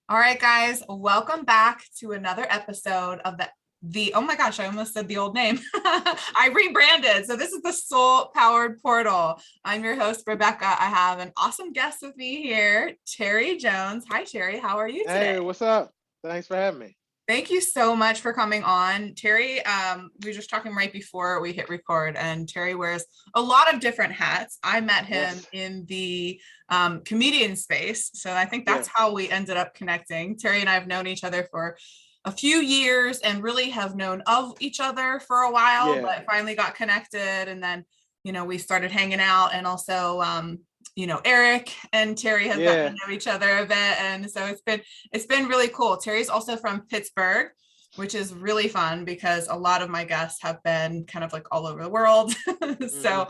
All right, guys, welcome back to another episode of the oh my gosh, I almost said the old name. I rebranded. So this is the Soul Powered Portal. I'm your host, Rebecca. I have an awesome guest with me here, Terry Jones. Hi, Terry. How are you today? Hey, what's up? Thanks for having me. Thank you so much for coming on. Terry, we were just talking right before we hit record, and Terry wears a lot of different hats. I met him Yes. in the comedian space. So I think that's Yeah. how we ended up connecting. Terry and I have known each other for a few years and really have known of each other for a while, Yeah. but finally got connected. And then, we started hanging out, and also, Eric and Terry have gotten to Yeah. know each other a bit. And so it's been really cool. Terry's also from Pittsburgh, which is really fun because a lot of my guests have been kind of like all over the world. So,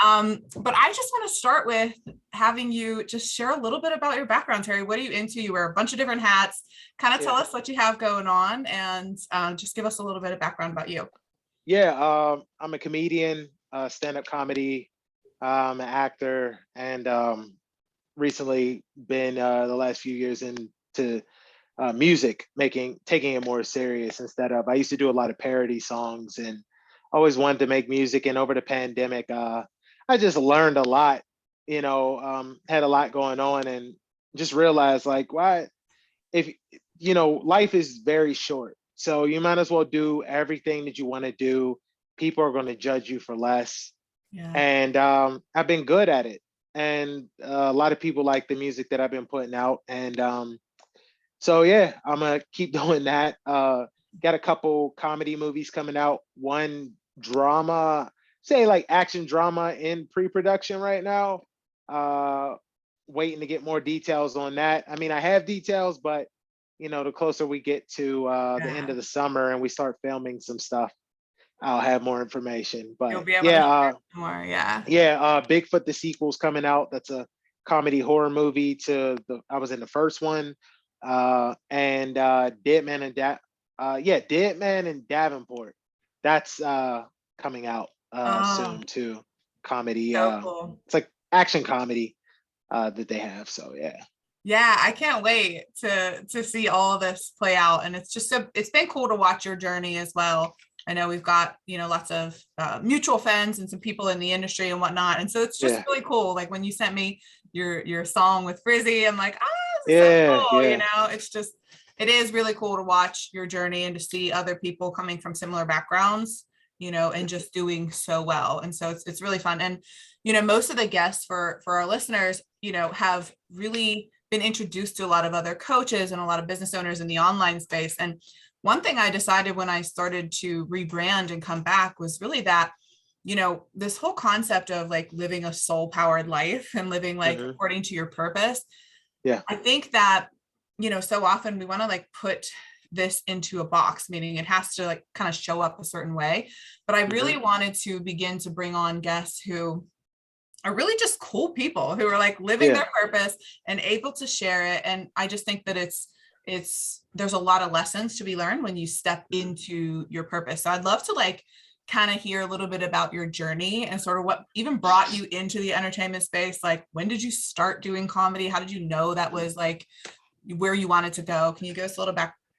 hmm but I just want to start with having you just share a little bit about your background, Terry. What are you into? You wear a bunch of different hats. Kind of tell Yeah. us what you have going on, and just give us a little bit of background about you. Yeah. I'm a comedian, stand-up comedy, an actor, and recently been the last few years into music, taking it more serious instead of. I used to do a lot of parody songs and always wanted to make music. And over the pandemic, I just learned a lot. Had a lot going on, and just realized like why if life is very short, so you might as well do everything that you want to do. People are going to judge you for less, Yeah. and I've been good at it, and a lot of people like the music that I've been putting out, and so yeah, I'm gonna keep doing that. Got a couple comedy movies coming out, one drama, say like action drama in pre-production right now. uh Waiting to get more details on that. I mean, I have details, but the closer we get to the end Yeah. of the summer and we start filming some stuff, I'll have more information. You'll But be able to yeah, share more. Yeah. Bigfoot the sequel's coming out. That's a comedy horror movie to the I was in the first one. And Dead Man and Dead Man in Davenport. That's coming out Oh, soon too. Comedy. so cool. It's like action comedy that they have. So yeah. Yeah, I can't wait to see all of this play out. And it's been cool to watch your journey as well. I know we've got, lots of mutual friends and some people in the industry and whatnot. And so it's just Yeah. really cool. Like when you sent me your song with Frizzy, I'm like, this is so Yeah. cool. Yeah. It is really cool to watch your journey and to see other people coming from similar backgrounds, and just doing so well. And so it's really fun. And, most of the guests for our listeners, have really been introduced to a lot of other coaches and a lot of business owners in the online space. And one thing I decided when I started to rebrand and come back was really that, this whole concept of like living a soul powered life and living like hmm according to your purpose. Yeah. I think that, so often we want to like put this into a box, meaning it has to like kind of show up a certain way. But I hmm really wanted to begin to bring on guests who are really just cool people who are like living Yeah. their purpose and able to share it. And I just think that there's a lot of lessons to be learned when you step hmm into your purpose. So I'd love to like kind of hear a little bit about your journey and sort of what even brought you into the entertainment space. Like, when did you start doing comedy? How did you know that was like where you wanted to go? Can you give us a little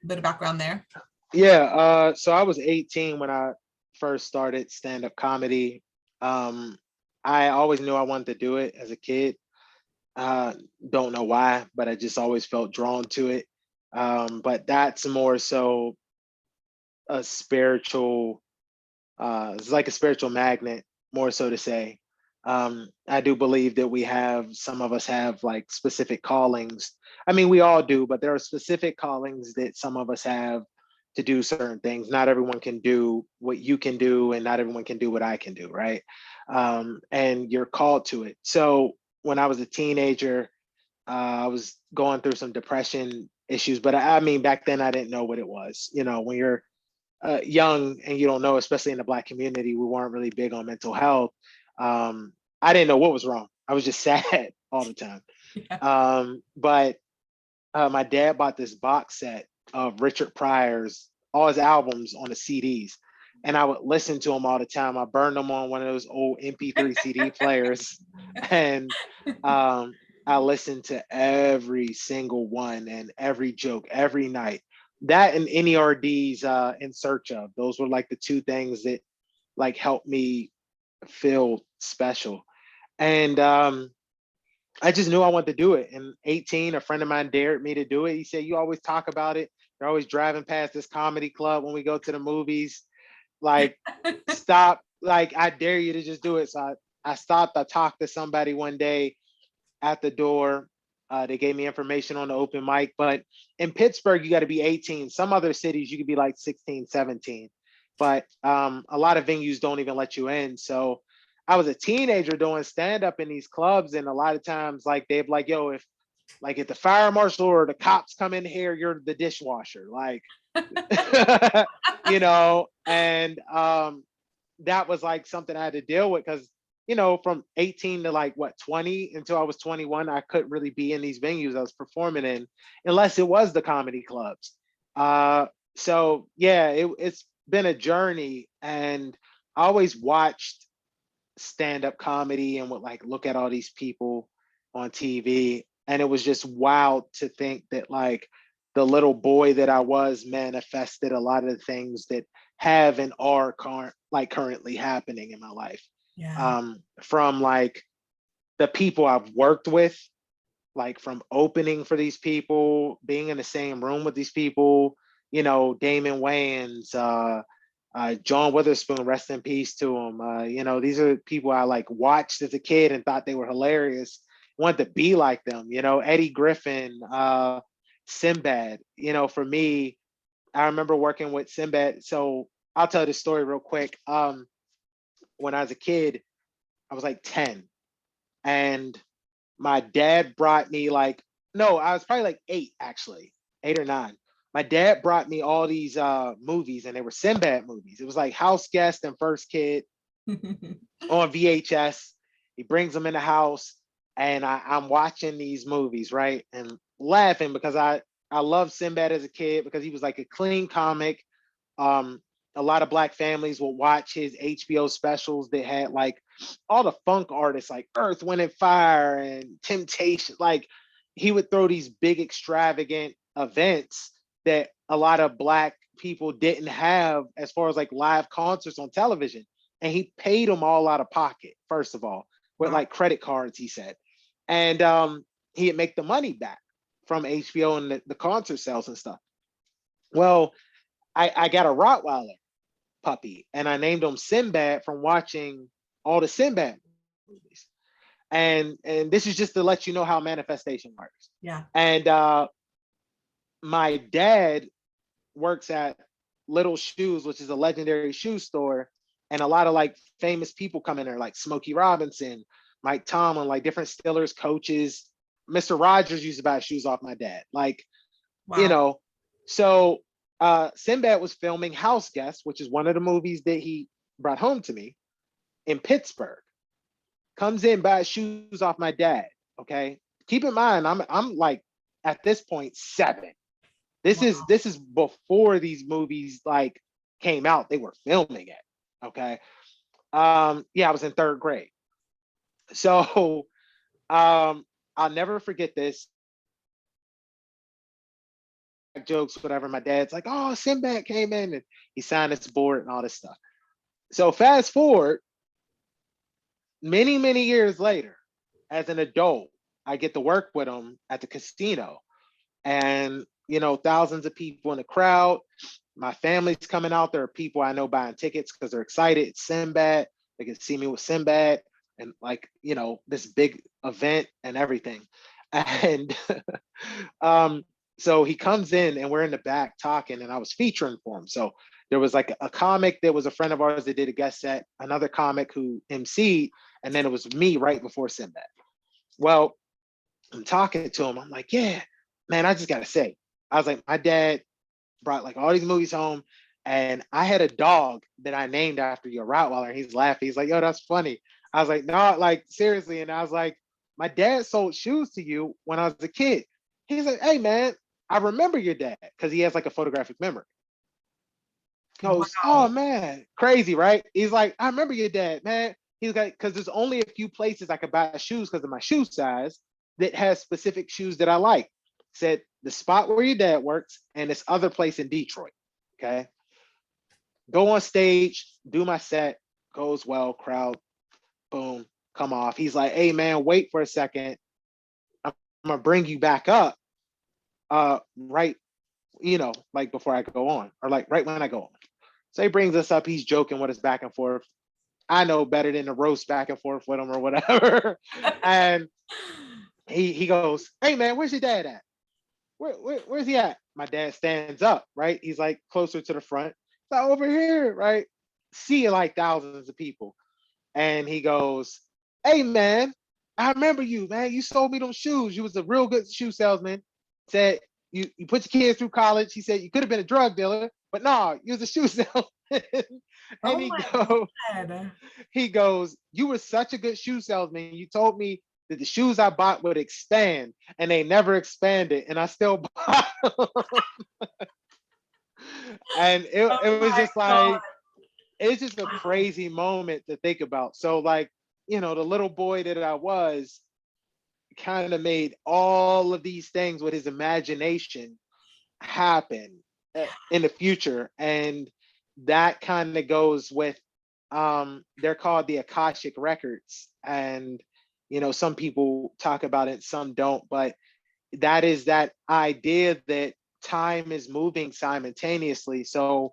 bit of background there? Yeah. So I was 18 when I first started stand-up comedy. Um, I always knew I wanted to do it as a kid. Uh, don't know why, but I just always felt drawn to it. But that's more so a spiritual, it's like a spiritual magnet, more so to say. I do believe that some of us have like specific callings. I mean, we all do, but there are specific callings that some of us have to do certain things. Not everyone can do what you can do, and not everyone can do what I can do, right? And you're called to it. So when I was a teenager, I was going through some depression issues, but I mean, back then I didn't know what it was. When you're young and you don't know, especially in the Black community, we weren't really big on mental health. I didn't know what was wrong. I was just sad all the time. Yeah. But my dad bought this box set of Richard Pryor's all his albums on the CDs, and I would listen to them all the time. I burned them on one of those old MP3 CD players, and um, I listened to every single one and every joke every night. That and NERD's In Search Of. Those were like the two things that like helped me feel special. And I just knew I wanted to do it. And 18, a friend of mine dared me to do it. He said, "You always talk about it. You're always driving past this comedy club when we go to the movies. Like, stop. Like, I dare you to just do it." So I stopped. I talked to somebody one day at the door. They gave me information on the open mic. But in Pittsburgh, you got to be 18. Some other cities, you could be like 16, 17. But a lot of venues don't even let you in. So I was a teenager doing stand up in these clubs. And a lot of times, like, they'd be like, "Yo, if the fire marshal or the cops come in here, you're the dishwasher." Like, and that was like something I had to deal with because from 18 to like what 20 until I was 21, I couldn't really be in these venues I was performing in unless it was the comedy clubs. So yeah, it's been a journey, and I always watched stand-up comedy and would like look at all these people on TV, and it was just wild to think that like the little boy that I was manifested a lot of the things that have and are currently happening in my life. Yeah. From like the people I've worked with, like from opening for these people, being in the same room with these people, Damon Wayans, John Witherspoon, rest in peace to him. These are people I like watched as a kid and thought they were hilarious, wanted to be like them, Eddie Griffin, Sinbad. For me, I remember working with Sinbad. So I'll tell the story real quick. When I was a kid, I was like 10, and my dad brought me like, no, I was probably like 8 actually, 8 or 9. My dad brought me all these movies, and they were Sinbad movies. It was like House Guest and First Kid on VHS. He brings them in the house, and I'm watching these movies, right, and laughing because I loved Sinbad as a kid because he was like a clean comic. Um, a lot of black families will watch his HBO specials that had like all the funk artists like Earth, Wind and Fire and Temptation. Like he would throw these big extravagant events that a lot of black people didn't have as far as like live concerts on television. And he paid them all out of pocket, first of all, with Wow. like credit cards, he said. And he'd make the money back from HBO and the concert sales and stuff. Well, I got a Rottweiler puppy, and I named him Sinbad from watching all the Sinbad movies. And this is just to let you know how manifestation works. Yeah. And my dad works at Little Shoes, which is a legendary shoe store, and a lot of like famous people come in there, like Smokey Robinson, Mike Tomlin, like different Steelers coaches. Mr. Rogers used to buy shoes off my dad. Like, you Wow. know, so Sinbad was filming House Guest, which is one of the movies that he brought home to me in Pittsburgh. Comes in, buys shoes off my dad. Okay, keep in mind, I'm like at this point 7. This Wow. is this is before these movies like came out. They were filming it. Okay, yeah, I was in 3rd grade. So I'll never forget this. Jokes, whatever. My dad's like, "Oh, Sinbad came in and he signed his board and all this stuff." So fast forward many, many years later, as an adult, I get to work with him at the casino. And, thousands of people in the crowd. My family's coming out. There are people I know buying tickets because they're excited. It's Sinbad. They can see me with Sinbad and like, this big event and everything. And um, so he comes in and we're in the back talking, and I was featuring for him. So there was like a comic that was a friend of ours that did a guest set, another comic who emceed, and then it was me right before Sinbad. Well, I'm talking to him. I'm like, "Yeah, man, I just gotta say," I was like, "My dad brought like all these movies home, and I had a dog that I named after your Rottweiler." And he's laughing. He's like, "Yo, that's funny." I was like, "No, like seriously." And I was like, "My dad sold shoes to you when I was a kid." He's like, "Hey, man, I remember your dad," because he has like a photographic memory. Goes, "Oh Wow. man, crazy, right?" He's like, "I remember your dad, man." He's like, "Because there's only a few places I could buy shoes because of my shoe size." that has specific shoes that I like. Said the spot where your dad works and this other place in Detroit. Okay. Go on stage, do my set, goes well, crowd, boom, come off. He's like, hey man, wait for a second. I'm gonna bring you back up. Right, like before I go on, or like right when I go on. So he brings us up, he's joking with us back and forth. I know better than to roast back and forth with him or whatever. And he goes, hey man, where's your dad at? Where's he at? My dad stands up, right? He's like closer to the front. Like over here, right? See like thousands of people. And he goes, hey man, I remember you, man. You sold me them shoes. You was a real good shoe salesman. Said you put your kids through college. He said you could have been a drug dealer, but no, you was a shoe salesman. Oh And my God. he goes, you were such a good shoe salesman. You told me that the shoes I bought would expand, and they never expanded, and I still bought them. And Oh it was my just God. like, it's just a crazy moment to think about. So like, the little boy that I was kind of made all of these things with his imagination happen in the future. And that kind of goes with, they're called the Akashic records. And, some people talk about it, some don't, but that is that idea that time is moving simultaneously. So,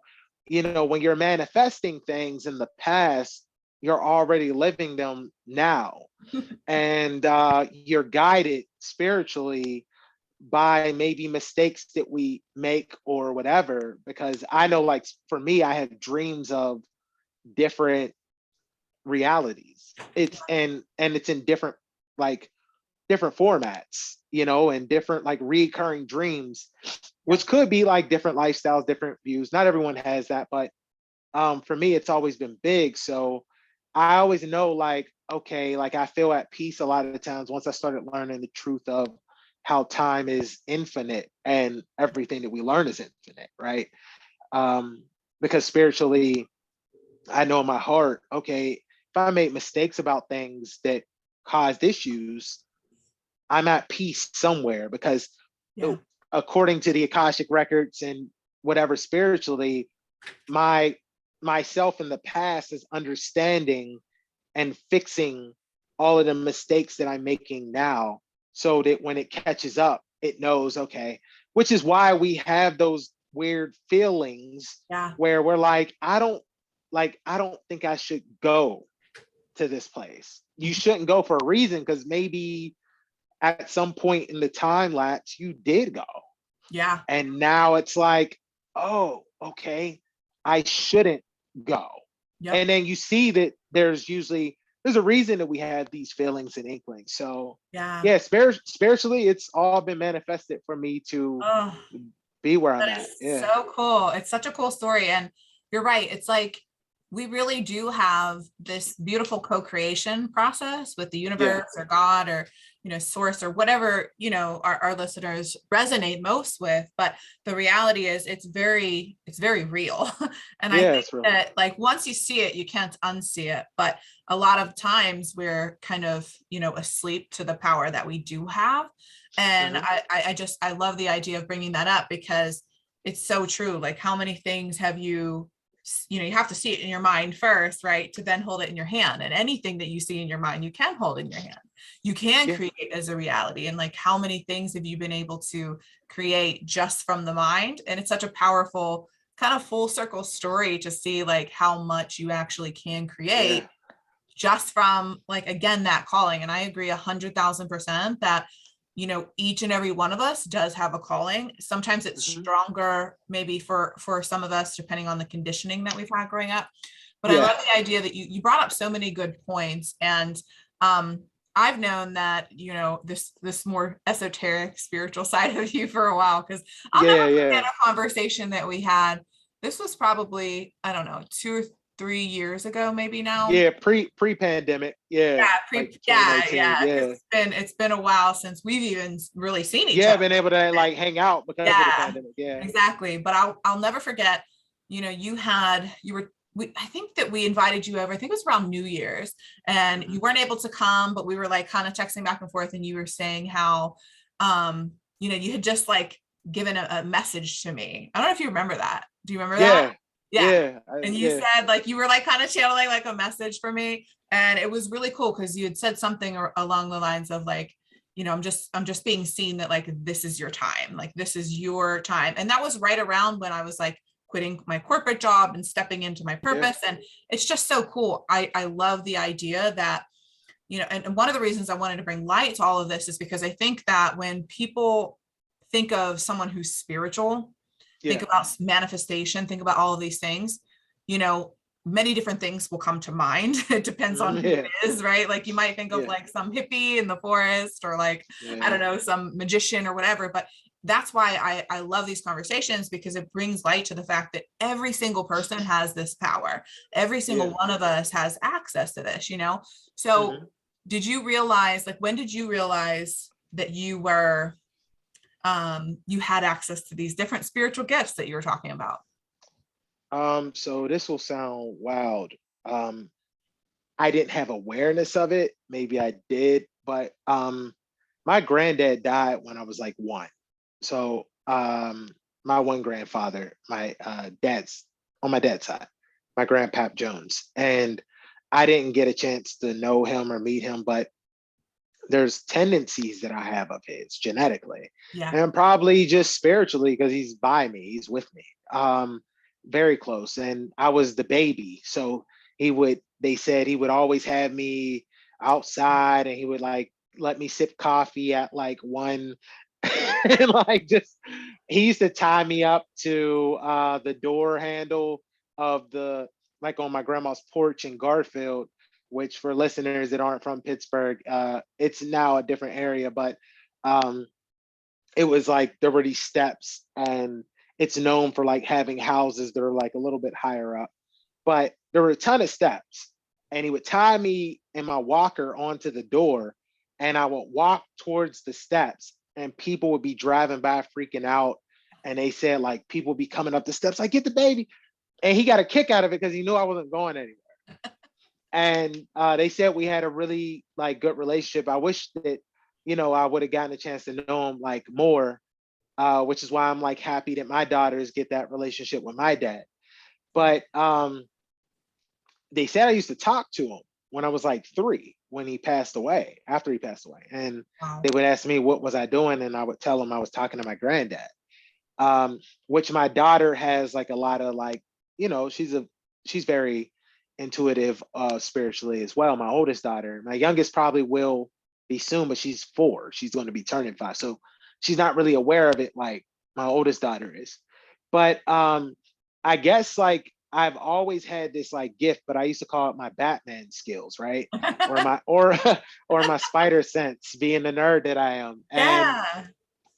when you're manifesting things in the past, you're already living them now. And you're guided spiritually by maybe mistakes that we make or whatever. Because I know, like, for me, I have dreams of different realities. And it's in different, like, different formats, and different like recurring dreams, which could be like different lifestyles, different views. Not everyone has that, but for me, it's always been big. So I always know, like, okay, like I feel at peace a lot of the times once I started learning the truth of how time is infinite and everything that we learn is infinite, right? Because spiritually, I know in my heart, okay, if I make mistakes about things that caused issues, I'm at peace somewhere, because Yeah. according to the Akashic records and whatever spiritually, myself in the past is understanding and fixing all of the mistakes that I'm making now, so that when it catches up, it knows, okay, which is why we have those weird feelings Yeah. where we're like, I don't think I should go to this place. You shouldn't go for a reason, because maybe at some point in the time lapse, you did go. Yeah. And now it's like, oh, okay, I shouldn't go. Yep. And then you see that there's a reason that we have these feelings and inklings. So Yeah. spiritually, it's all been manifested for me to Oh, be where I'm that at. is Yeah. so cool. It's such a cool story. And you're right. It's like we really do have this beautiful co-creation process with the Yeah. universe or God or, source or whatever, our listeners resonate most with. But the reality is it's very real. And I Yeah, think it's real. that like once you see it, you can't unsee it. But a lot of times we're kind of, asleep to the power that we do have. And Mhm. I love the idea of bringing that up because it's so true. Like how many things have you have to see it in your mind first, right? To then hold it in your hand. And anything that you see in your mind, you can hold in your hand. You can Yeah. create as a reality. And like how many things have you been able to create just from the mind? And it's such a powerful kind of full circle story to see like how much you actually can create Yeah. just from like again that calling. And I agree 100,000% that each and every one of us does have a calling. Sometimes it's Mhm. stronger maybe for some of us depending on the conditioning that we've had growing up. But I Yeah. love the idea that you brought up so many good points. And I've known that this more esoteric spiritual side of you for a while, because I'll never Yeah. forget Yeah. a conversation that we had. This was probably, I don't know, 2 or 3 years ago, maybe now. Yeah. Pre-pandemic. Yeah. Like Yeah, 2019. yeah, because Yeah. it's been a while since we've even really seen each Yeah. other. Been able to like hang out because of the Yeah, pandemic. Yeah. exactly. But I'll never forget, you were I think that we invited you over. I think it was around New Year's, and you weren't able to come, but we were like kind of texting back and forth, and you were saying how, you had just like given a message to me. I don't know if you remember that. Do you remember that? Yeah, Yeah. yeah, And you yeah, said like you were like kind of channeling like a message for me, and it was really cool because you had said something along the lines of like, I'm just being seen, that like this is your time, like this is your time. And that was right around when I was like quitting my corporate job and stepping into my yeah, purpose. And it's just so cool. I love the idea that, and one of the reasons I wanted to bring light to all of this is because I think that when people think of someone who's spiritual, think yeah. about manifestation, think about all of these things, you know, many different things will come to mind. It depends on who it Yeah, is, right? Like you might think of yeah, like some hippie in the forest, or like, I don't yeah, know, some magician or whatever. But that's why I love these conversations, because it brings light to the fact that every single person has this power. Every single yeah. one of us has access to this, you know? So Mhm. did you realize, like, when did you realize that you had access to these different spiritual gifts that you were talking about? So this will sound wild. Um, I didn't have awareness of it. Maybe I did, but my granddad died when I was like one. So my one grandfather, my dad's on my dad's side, my grandpap Jones, and I didn't get a chance to know him or meet him, but there's tendencies that I have of his genetically, Yeah. and probably just spiritually because he's by me, he's with me, very close. And I was the baby, so they said he would always have me outside, and he would like let me sip coffee at like one, and like just he used to tie me up to the door handle of the like on my grandma's porch in Garfield, which for listeners that aren't from Pittsburgh, it's now a different area, but um, it was like there were these steps, and it's known for like having houses that are like a little bit higher up, but there were a ton of steps, and he would tie me in my walker onto the door, and I would walk towards the steps, and people would be driving by freaking out, and they said like people would be coming up the steps like get the baby, and he got a kick out of it because he knew I wasn't going anywhere. And they said we had a really like good relationship. I wish that I would have gotten a chance to know him like more, which is why I'm like happy that my daughters get that relationship with my dad. Yeah. But they said I used to talk to him when I was like 3 when he passed away, after he passed away, and Wow. they would ask me what was I doing, and I would tell them I was talking to my granddad. Which my daughter has like a lot of like, she's very intuitive spiritually as well. My oldest daughter, my youngest probably will be soon, but she's 4. She's going to be turning 5. So she's not really aware of it like my oldest daughter is. But I guess like I've always had this like gift, but I used to call it my Batman skills, right? Or my or my spider sense, being the nerd that I am. And Yeah.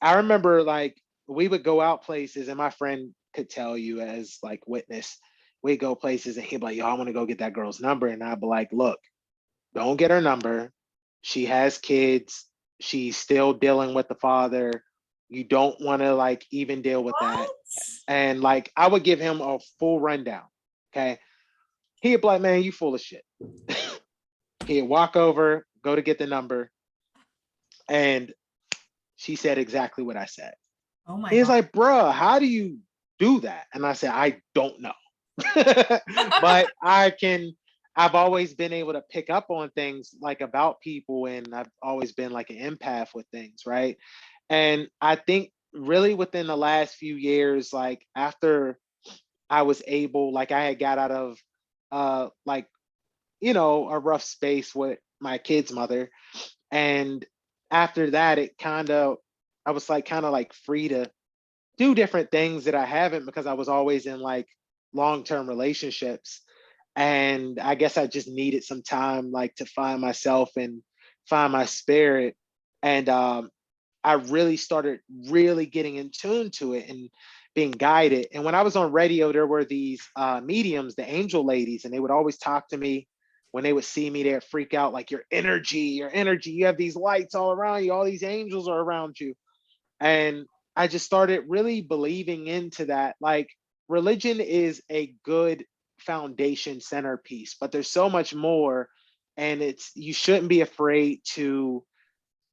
I remember like we would go out places, and my friend could tell you as like witness, we'd go places and he'd be like, yo, I want to go get that girl's number. And I'd be like, look, don't get her number. She has kids. She's still dealing with the father. You don't want to like even deal with that. What? And like I would give him a full rundown. Okay. He'd be like, man, you full of shit. He'd walk over, go to get the number, and she said exactly what I said. Oh my He's God. like, bruh, how do you do that? And I said, I don't know. But I've always been able to pick up on things like about people, and I've always been like an empath with things, right? And I think really within the last few years, like after I was able, like I had got out of like, a rough space with my kid's mother. And after that, I was like kind of like free to do different things that I haven't because I was always in like long-term relationships. And I guess I just needed some time like to find myself and find my spirit. And I really started really getting in tune to it and being guided. And when I was on radio, there were these mediums, the angel ladies, and they would always talk to me. When they would see me, they'd freak out like your energy, you have these lights all around you, all these angels are around you. And I just started really believing into that. Like religion is a good foundation centerpiece, but there's so much more. And you shouldn't be afraid to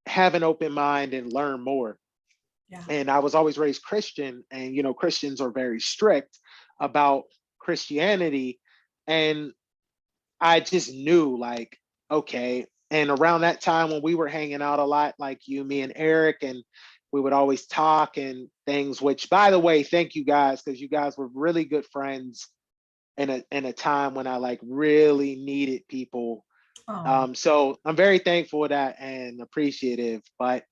have an open mind and learn more. Yeah. And I was always raised Christian, and Christians are very strict about Christianity. And I just knew, like, okay. And around that time when we were hanging out a lot, like you, me, and Eric, and we would always talk and things, which, by the way, thank you guys, because you guys were really good friends in a time when I like really needed people. Oh, So I'm very thankful for that and appreciative. But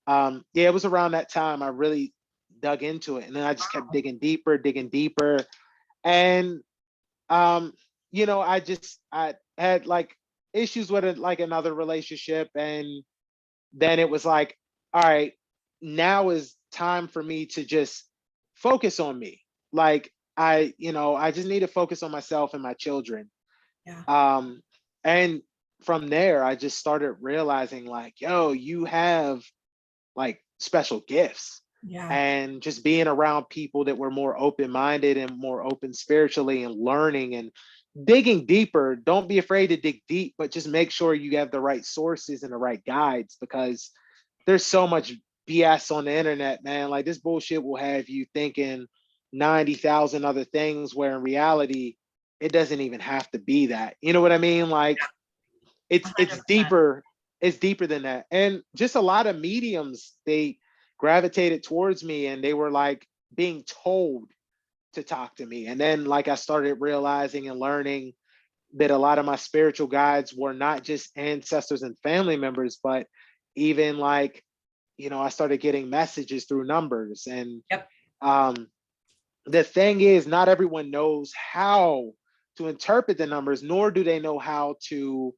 yeah, it was around that time I really dug into it. And then I just kept wow. digging deeper. And um, I had like issues with it, like another relationship. And then it was like, all right, now is time for me to just focus on me. Like I just need to focus on myself and my children. Yeah. Um, and from there, I just started realizing, like, yo, you have like special gifts. Yeah. And just being around people that were more open-minded and more open spiritually and learning and digging deeper. Don't be afraid to dig deep, but just make sure you have the right sources and the right guides, because there's so much BS on the internet, man. Like, this bullshit will have you thinking 90,000 other things, where in reality, it doesn't even have to be that. You know what I mean? Like, it's 100%. deeper. It's deeper than that. And just a lot of mediums, they gravitated towards me, and they were like being told to talk to me. And then, like, I started realizing and learning that a lot of my spiritual guides were not just ancestors and family members, but even like, I started getting messages through numbers. And Yep. um, the thing is, not everyone knows how to interpret the numbers, nor do they know how to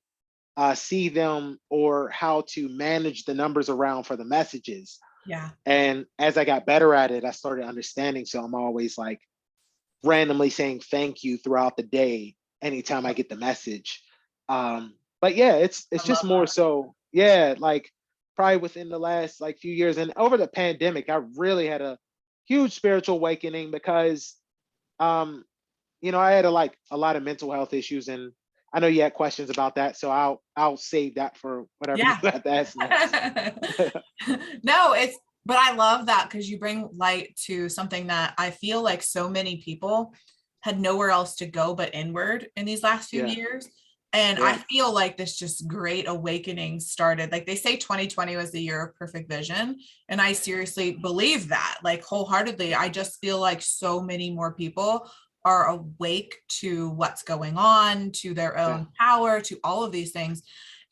see them or how to manage the numbers around for the messages. Yeah. And as I got better at it, I started understanding. So I'm always like randomly saying thank you throughout the day anytime I get the message. But yeah, it's I just love more that. so, yeah, like probably within the last like few years and over the pandemic, I really had a huge spiritual awakening, because I had a lot of mental health issues, and I know you had questions about that, so I'll save that for whatever you Yeah. have to ask next. No, but I love that because you bring light to something that I feel like so many people had nowhere else to go but inward in these last few Yeah, years. And I yeah, feel like this just great awakening started. Like they say 2020 was the year of perfect vision. And I seriously believe that, like wholeheartedly. I just feel like so many more people are awake to what's going on, to their yeah. own power, to all of these things.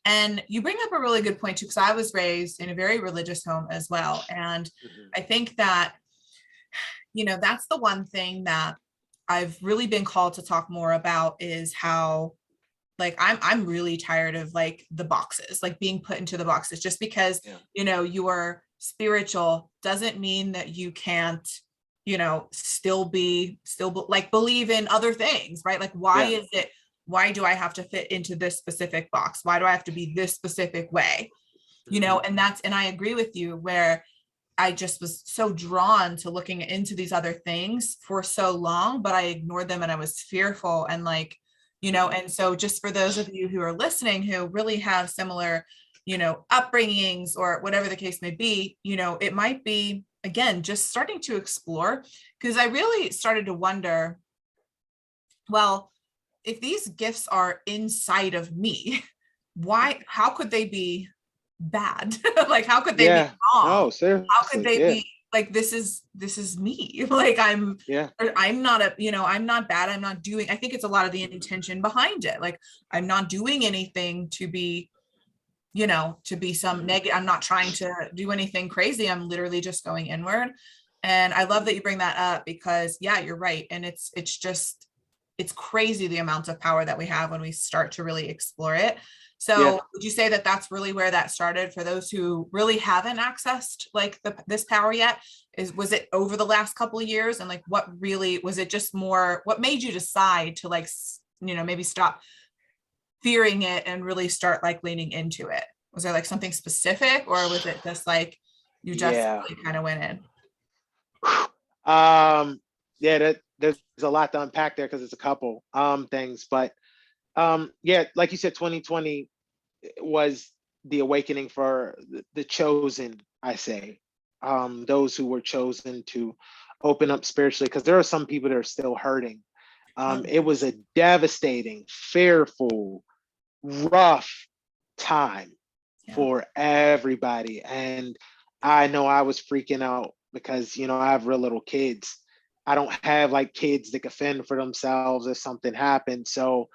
And you bring up a really good point too, because I was raised in a very religious home as well. And Mhm. I think that, that's the one thing that I've really been called to talk more about is how like I'm really tired of like the boxes, like being put into the boxes just because, Yeah, you are spiritual doesn't mean that you can't, like believe in other things, right? Like yeah. why do I have to fit into this specific box? Why do I have to be this specific way? Mhm. And I agree with you where I just was so drawn to looking into these other things for so long, but I ignored them and I was fearful and like, Mhm. and so just for those of you who are listening who really have similar, upbringings or whatever the case may be, it might be, again, just starting to explore because I really started to wonder, well, if these gifts are inside of me, how could they be bad? Like, how could they be Yeah. wrong? No, How could seriously. they Yeah. be like, this is me. Like Yeah. I'm not I'm not bad. I'm not doing, I think it's a lot of the intention behind it. Like, I'm not doing anything to be, to be some negative. I'm not trying to do anything crazy. I'm literally just going inward. And I love that you bring that up because yeah, you're right. And it's crazy the amount of power that we have when we start to really explore it. Yeah. So would you say that that's really where that started for those who really haven't accessed like this power yet? Was it over the last couple of years? And like, what really, was it just more, what made you decide to like, maybe stop fearing it and really start like leaning into it? Was there like something specific or was it just like, you just Yeah. really kind of went in? Um, yeah, there's a lot to unpack there because it's a couple things. But yeah, like you said, 2020 was the awakening for the chosen, I say, those who were chosen to open up spiritually, because there are some people that are still hurting. Oh, It was a devastating, fearful, rough time yeah. for everybody. And I know I was freaking out because, I have real little kids. I don't have like kids that can fend for themselves if something happened. So,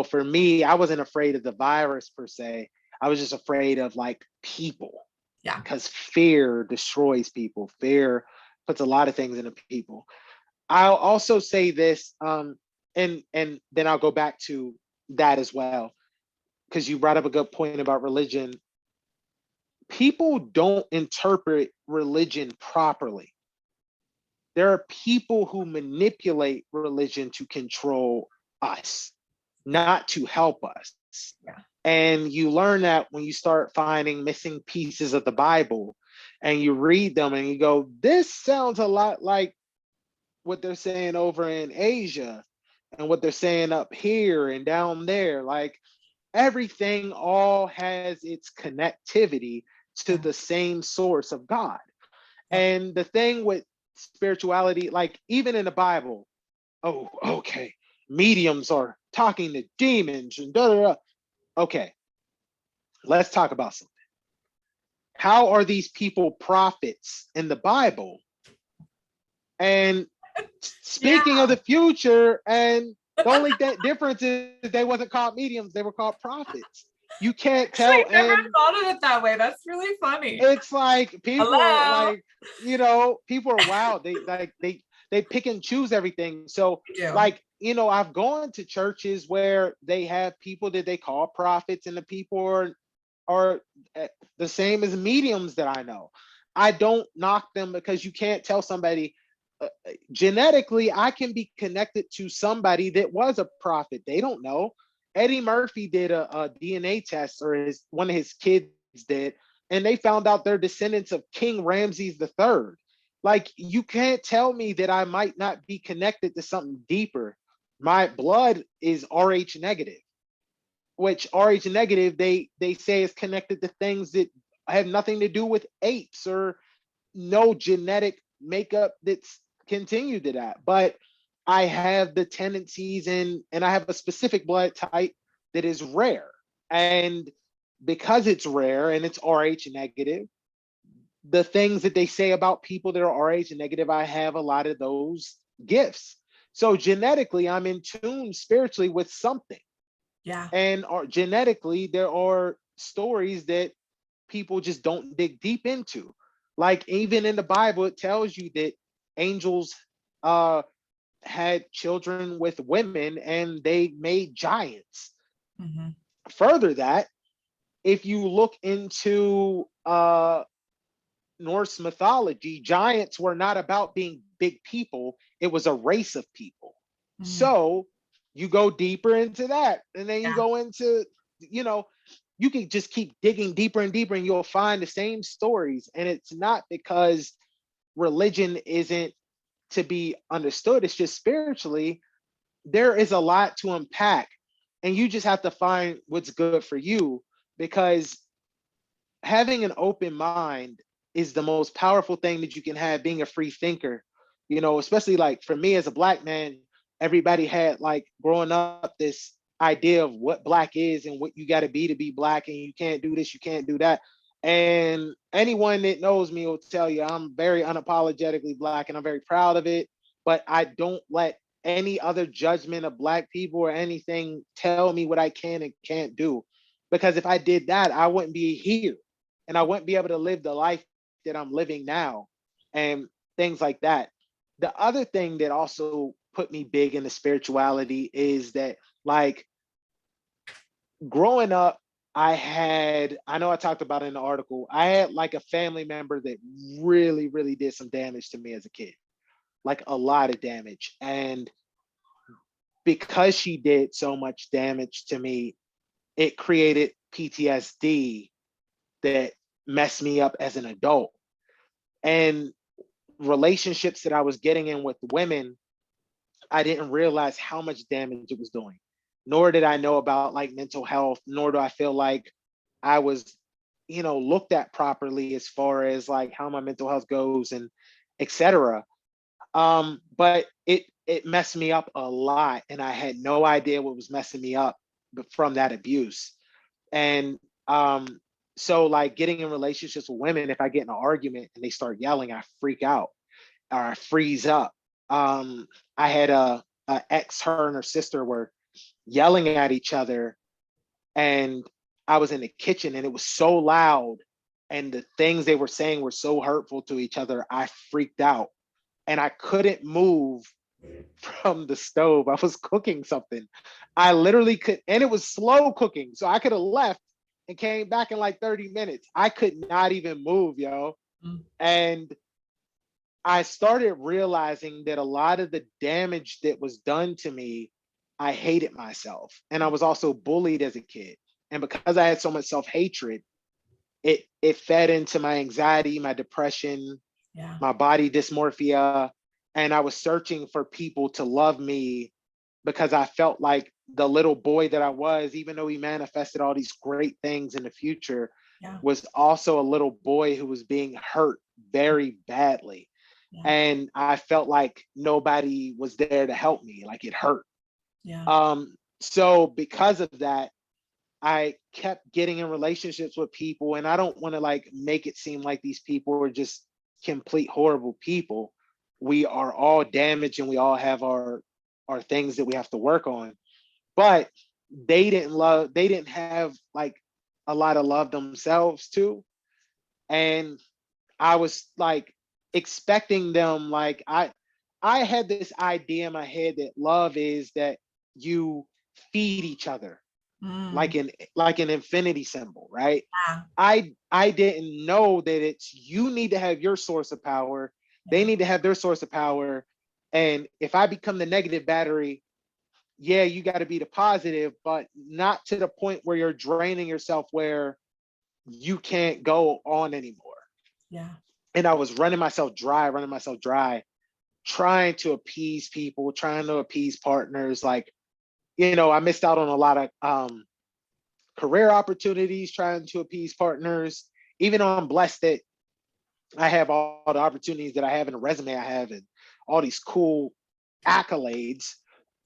for me, I wasn't afraid of the virus per se. I was just afraid of like people, Yeah. because fear destroys people. Fear puts a lot of things into people. I'll also say this, and then I'll go back to that as well, because you brought up a good point about religion. People don't interpret religion properly. There are people who manipulate religion to control us, not to help us. Yeah. And you learn that when you start finding missing pieces of the Bible and you read them and you go, this sounds a lot like what they're saying over in Asia and what they're saying up here and down there. Like, everything all has its connectivity to Yeah. the same source of God. Yeah. And the thing with spirituality, like even in the Bible, oh, okay, mediums are talking to demons and da da da. Okay, let's talk about something. How are these people prophets in the Bible? And Yeah. speaking of the future, and the only difference is they wasn't called mediums, they were called prophets. You can't Actually, tell. never And thought of it that way. That's really funny. it's like people Hello. like, people are wild. They pick and choose everything. So We do. like, I've gone to churches where they have people that they call prophets, and the people are the same as mediums that I know. I don't knock them, because you can't tell somebody genetically. I can be connected to somebody that was a prophet. They don't know. Eddie Murphy did a DNA test, or one of his kids did, and they found out they're descendants of King Ramses III. Like, you can't tell me that I might not be connected to something deeper. My blood is Rh negative, which Rh negative they say is connected to things that have nothing to do with apes, or no genetic makeup that's continued to that. But I have the tendencies, and I have a specific blood type that is rare. And because it's rare and it's Rh negative, the things that they say about people that are Rh negative, I have a lot of those gifts. So genetically, I'm in tune spiritually with something. Yeah. And genetically, there are stories that people just don't dig deep into. Like, even in the Bible, it tells you that angels uh, had children with women and they made giants. Mm-hmm. Further that, if you look into Norse mythology, giants were not about being big people, it was a race of people. Mm-hmm. So you go deeper into that, and then you Yeah. go into, you know, you can just keep digging deeper and deeper, and you'll find the same stories. And it's not because religion isn't to be understood, it's just spiritually, there is a lot to unpack. And you just have to find what's good for you, because having an open mind is the most powerful thing that you can have, being a free thinker. Especially like for me as a black man, everybody had like growing up this idea of what black is and what you got to be black, and you can't do this, you can't do that. And anyone that knows me will tell you I'm very unapologetically black, and I'm very proud of it. But I don't let any other judgment of black people or anything tell me what I can and can't do, because if I did that, I wouldn't be here, and I wouldn't be able to live the life that I'm living now, and things like that. The other thing that also put me big into spirituality is that, like, growing up, I know I talked about it in the article, I had like a family member that really, really did some damage to me as a kid, like a lot of damage. And because she did so much damage to me, it created PTSD that messed me up as an adult. And relationships that I was getting in with women I didn't realize how much damage it was doing. Nor did I know about like mental health, nor do I feel like I was, looked at properly as far as like how my mental health goes and etc. But it messed me up a lot, and I had no idea what was messing me up from that abuse. And so like getting in relationships with women, if I get in an argument and they start yelling, I freak out or I freeze up. I had a ex, her and her sister were yelling at each other, and I was in the kitchen and it was so loud, and the things they were saying were so hurtful to each other. I freaked out and I couldn't move from the stove. I was cooking something. I literally could, and it was slow cooking. So I could have left and came back in like 30 minutes. I could not even move, yo. Mm. And I started realizing that a lot of the damage that was done to me, I hated myself. And I was also bullied as a kid. And because I had so much self-hatred, it fed into my anxiety, my depression, Yeah. my body dysmorphia. And I was searching for people to love me because I felt like the little boy that I was, even though he manifested all these great things in the future, Yeah. was also a little boy who was being hurt very badly. Yeah. And I felt like nobody was there to help me. Like it hurt. Yeah. So because of that, I kept getting in relationships with people, and I don't want to like make it seem like these people are just complete horrible people. We are all damaged and we all have our things that we have to work on. But they didn't have like a lot of love themselves too. And I was like expecting them, like I had this idea in my head that love is that you feed each other Mm. like an infinity symbol, right? Yeah. I didn't know that it's you need to have your source of power, they Yeah. need to have their source of power, and if I become the negative battery, yeah, you got to be the positive, but not to the point where you're draining yourself where you can't go on anymore. Yeah. And I was running myself dry, trying to appease people, trying to appease partners. Like, I missed out on a lot of career opportunities trying to appease partners. Even though I'm blessed that I have all the opportunities that I have in the resume I have and all these cool accolades,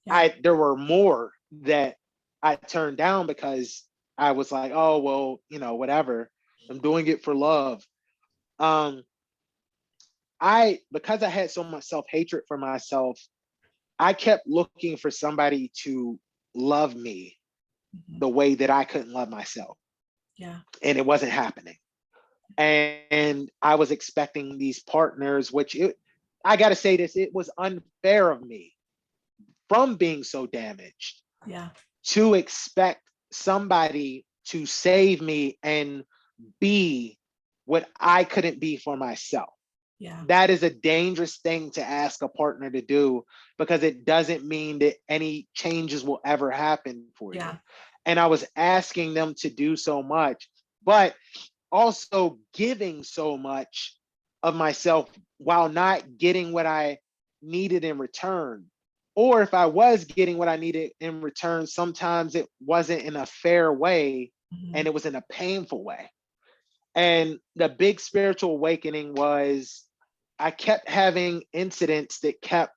Yeah. there were more that I turned down because I was like, oh well, whatever. I'm doing it for love. Um, because I had so much self-hatred for myself, I kept looking for somebody to love me Mhm. the way that I couldn't love myself. Yeah. And it wasn't happening. And I was expecting these partners, I got to say this, it was unfair of me from being so damaged Yeah. to expect somebody to save me and be what I couldn't be for myself. Yeah. That is a dangerous thing to ask a partner to do because it doesn't mean that any changes will ever happen for you. Yeah. And I was asking them to do so much, but also giving so much of myself while not getting what I needed in return. Or if I was getting what I needed in return, sometimes it wasn't in a fair way and Mhm. it was in a painful way. And the big spiritual awakening was I kept having incidents that kept,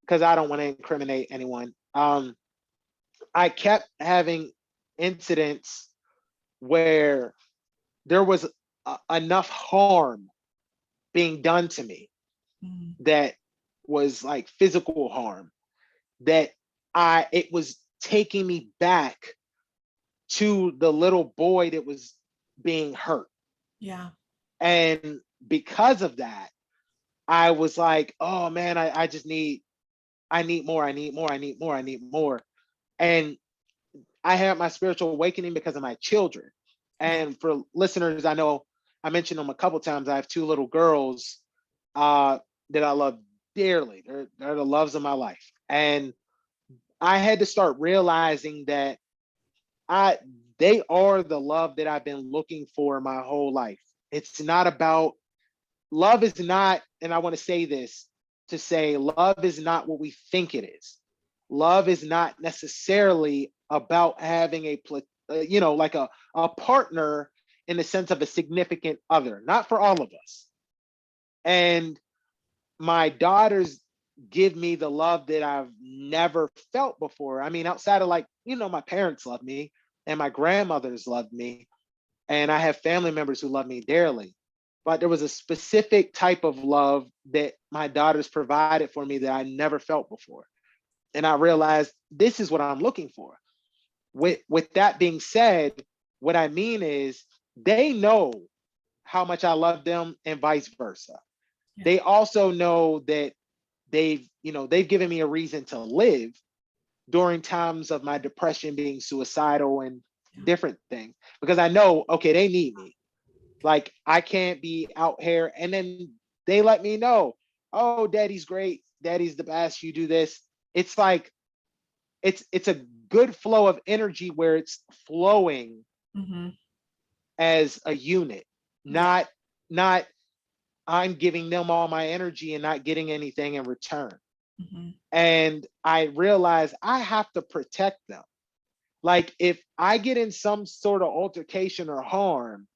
because I don't want to incriminate anyone. I kept having incidents where there was enough harm being done to me Mhm. that was like physical harm that it was taking me back to the little boy that was being hurt. Yeah. And because of that, I was like, oh man, I need more, I need more, I need more, I need more. And I had my spiritual awakening because of my children. Yeah. And for listeners, I know I mentioned them a couple times. I have two little girls uh, that I love dearly. They're the loves of my life. And I had to start realizing that I they are the love that I've been looking for my whole life. It's not about love is not, and I want to say this, to say love is not what we think it is. Love is not necessarily about having like a partner in the sense of a significant other, not for all of us. And my daughters give me the love that I've never felt before. I mean, outside of like, my parents love me and my grandmothers love me, and I have family members who love me dearly. But there was a specific type of love that my daughters provided for me that I never felt before. And I realized this is what I'm looking for. With that being said, what I mean is they know how much I love them and vice versa. Yeah. They also know that they've given me a reason to live during times of my depression, being suicidal and different things, because I know, okay, they need me. Like, I can't be out here. And then they let me know, oh, daddy's great, daddy's the best, you do this. It's like it's a good flow of energy where it's flowing Mm-hmm. as a unit, Yeah. not I'm giving them all my energy and not getting anything in return. Mm-hmm. And I realize I have to protect them. Like, if I get in some sort of altercation or harm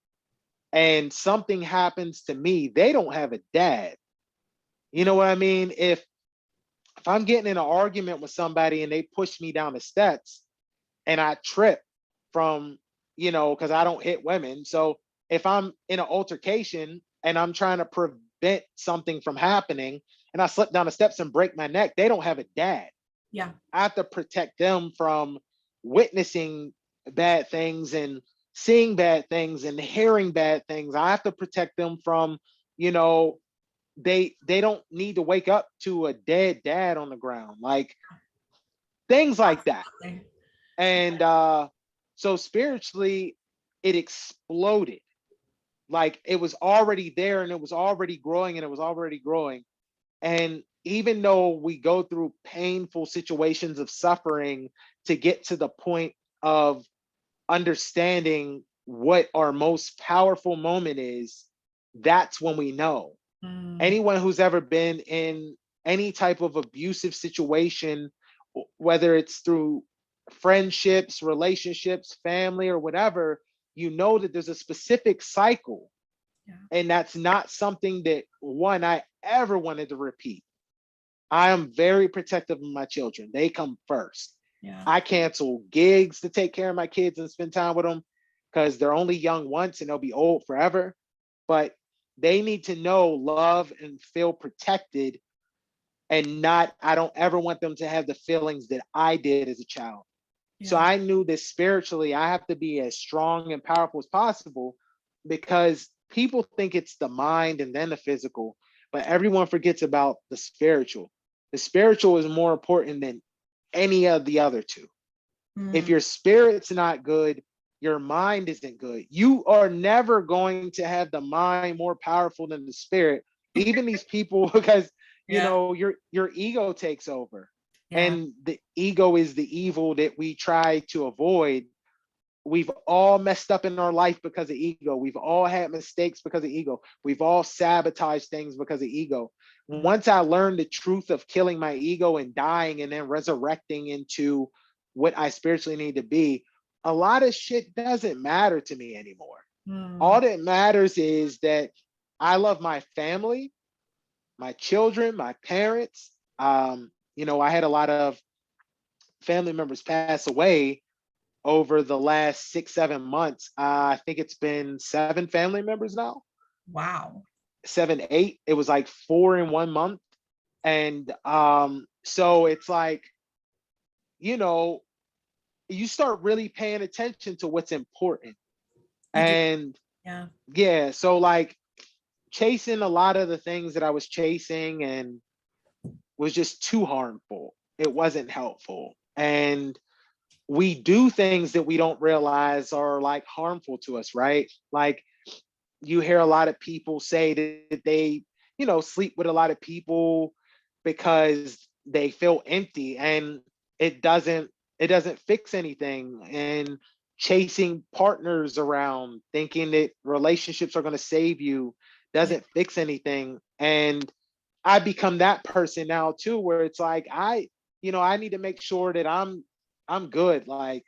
and something happens to me, they don't have a dad. You know what I mean? If I'm getting in an argument with somebody and they push me down the steps and I trip from, because I don't hit women. So if I'm in an altercation and I'm trying to prevent something from happening and I slip down the steps and break my neck, they don't have a dad. Yeah. I have to protect them from witnessing bad things and seeing bad things and hearing bad things. I have to protect them from, you know, they don't need to wake up to a dead dad on the ground, like things like that. Absolutely. And so spiritually, it exploded. Like, it was already there and it was already growing and it was already growing. And even though we go through painful situations of suffering to get to the point of understanding what our most powerful moment is, that's when we know. Mm. Anyone who's ever been in any type of abusive situation, whether it's through friendships, relationships, family, or whatever, you know that there's a specific cycle. Yeah. And that's not something that, one, I ever wanted to repeat. I am very protective of my children. They come first. Yeah. I cancel gigs to take care of my kids and spend time with them because they're only young once and they'll be old forever. But they need to know love and feel protected, and not, I don't ever want them to have the feelings that I did as a child. So Yeah. I knew that spiritually, I have to be as strong and powerful as possible, because people think it's the mind and then the physical, but everyone forgets about the spiritual. The spiritual is more important than any of the other two. If Mm. your spirit's not good, your mind isn't good. You are never going to have the mind more powerful than the spirit. Even these people, because Yeah. your ego takes over. Yeah. And the ego is the evil that we try to avoid. We've all messed up in our life because of ego. We've all had mistakes because of ego. We've all sabotaged things because of ego. Once I learned the truth of killing my ego and dying and then resurrecting into what I spiritually need to be, a lot of shit doesn't matter to me anymore. Mm. All that matters is that I love my family, my children, my parents. I had a lot of family members pass away over the last 6, 7 months. I think it's been 7 family members now, Wow. 7, 8. It was like 4 in 1 month. And so it's like, you know, you start really paying attention to what's important. You do. And Yeah. yeah, so like chasing a lot of the things that I was chasing and was just too harmful. It wasn't helpful. And we do things that we don't realize are like harmful to us, right? Like, you hear a lot of people say that they, sleep with a lot of people because they feel empty, and it doesn't it doesn't fix anything. And chasing partners around thinking that relationships are going to save you Yeah. doesn't fix anything. And I become that person now too, where it's like I need to make sure that I'm good. Like,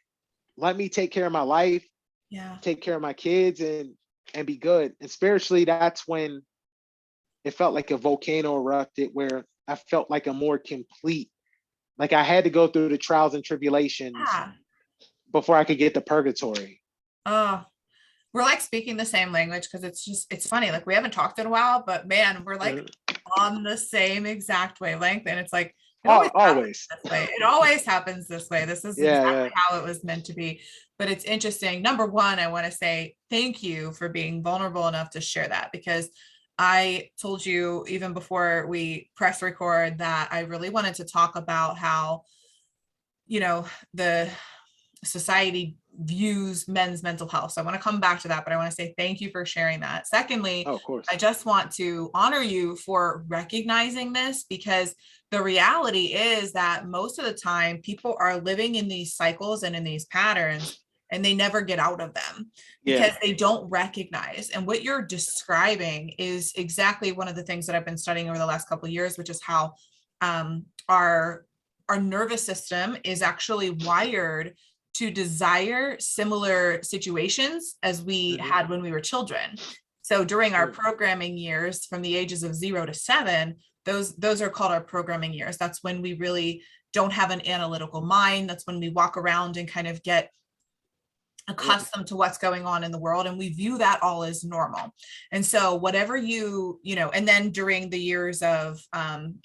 let me take care of my life, Yeah. take care of my kids, and be good. And spiritually, that's when it felt like a volcano erupted, where I felt like a more complete. Like, I had to go through the trials and tribulations Yeah. before I could get to purgatory. Oh, we're like speaking the same language, because it's funny. Like, we haven't talked in a while, but man, we're like Mhm. on the same exact wavelength. And it's like, it always happens Always. this way. It always happens this way. This is Yeah, exactly yeah. how it was meant to be. But it's interesting. Number one, I want to say thank you for being vulnerable enough to share that, because I told you even before we press record that I really wanted to talk about how, the society views men's mental health. So I want to come back to that, but I want to say thank you for sharing that. Secondly, Oh, of course. I just want to honor you for recognizing this, because the reality is that most of the time people are living in these cycles and in these patterns, and they never get out of them because Yeah. they don't recognize. And what you're describing is exactly one of the things that I've been studying over the last couple of years, which is how our nervous system is actually wired to desire similar situations as we Hmm. had when we were children. So during our Mm. programming years, from the ages of 0 to 7, those are called our programming years. That's when we really don't have an analytical mind. That's when we walk around and kind of get Yeah. accustomed to what's going on in the world, and we view that all as normal. And so whatever and then during the years of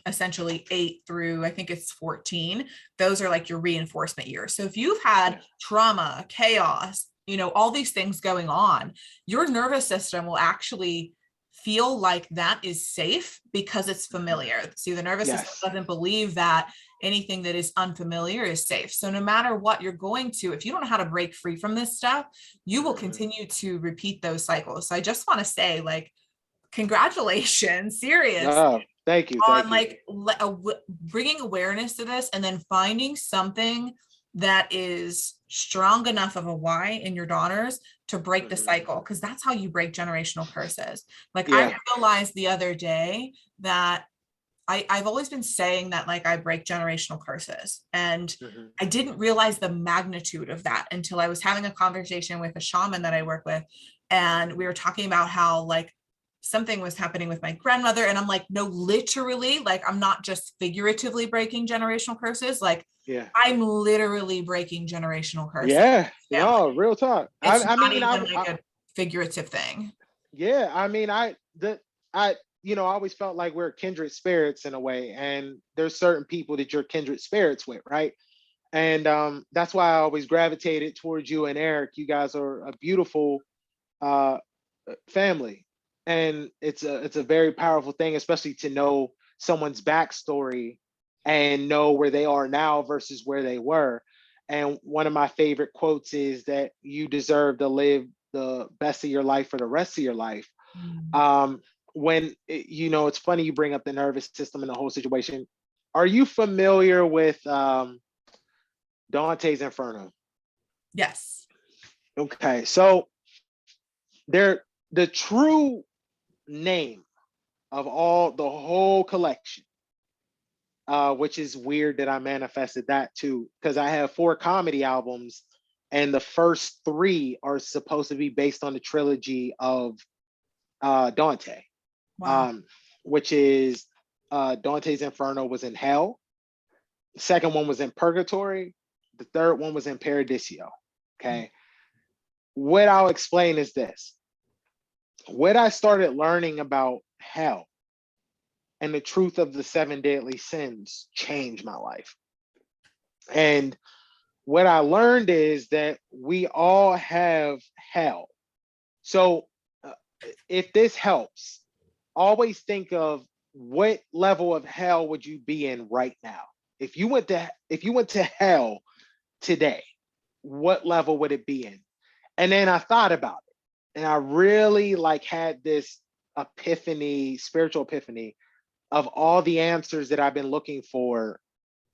essentially 8 through, I think it's 14, those are like your reinforcement years. So if you've had Yeah. trauma, chaos, all these things going on, your nervous system will actually feel like that is safe because it's Mhm. familiar. See, the nervous system Yes. doesn't believe that anything that is unfamiliar is safe. So no matter what you're going to, if you don't know how to break free from this stuff, you will Mhm. continue to repeat those cycles. So I just want to say, like, congratulations, serious, Oh, thank you. on Thank you. like bringing awareness to this, and then finding something that is strong enough of a why in your daughters to break the Mhm. cycle, because that's how you break generational curses. Like, I Yeah. realized the other day that I've always been saying that, like, I break generational curses. And Mhm. I didn't realize the magnitude of that until I was having a conversation with a shaman that I work with. And we were talking about how, like, something was happening with my grandmother. And I'm like, no, literally, like, I'm not just figuratively breaking generational curses. Like, Yeah. I'm literally breaking generational curses. Yeah. Family. No, real talk. It's I not mean, even like a figurative thing. yeah. I mean, I, I always felt like we're kindred spirits in a way, and there's certain people that you're kindred spirits with, right? And that's why I always gravitated towards you and Eric. You guys are a beautiful uh, family, and it's a very powerful thing, especially to know someone's backstory and know where they are now versus where they were. And one of my favorite quotes is that you deserve to live the best of your life for the rest of your life. Mm. um it's funny you bring up the nervous system and the whole situation. Are you familiar with Dante's Inferno? Yes. Okay, so they're the true name of all the whole collection, which is weird that I manifested that too, because I have 4 comedy albums, and the first 3 are supposed to be based on the trilogy of Dante, Wow. um, which is Dante's Inferno was in hell. The second one was in purgatory. The third one was in paradiso. Okay. What I'll explain is this: when I started learning about hell and the truth of the 7 deadly sins changed my life. And what I learned is that we all have hell. So uh, if this helps, always think of what level of hell would you be in right now? If you went to hell today, what level would it be in? And then I thought about it, and I really like had this epiphany, spiritual epiphany of all the answers that I've been looking for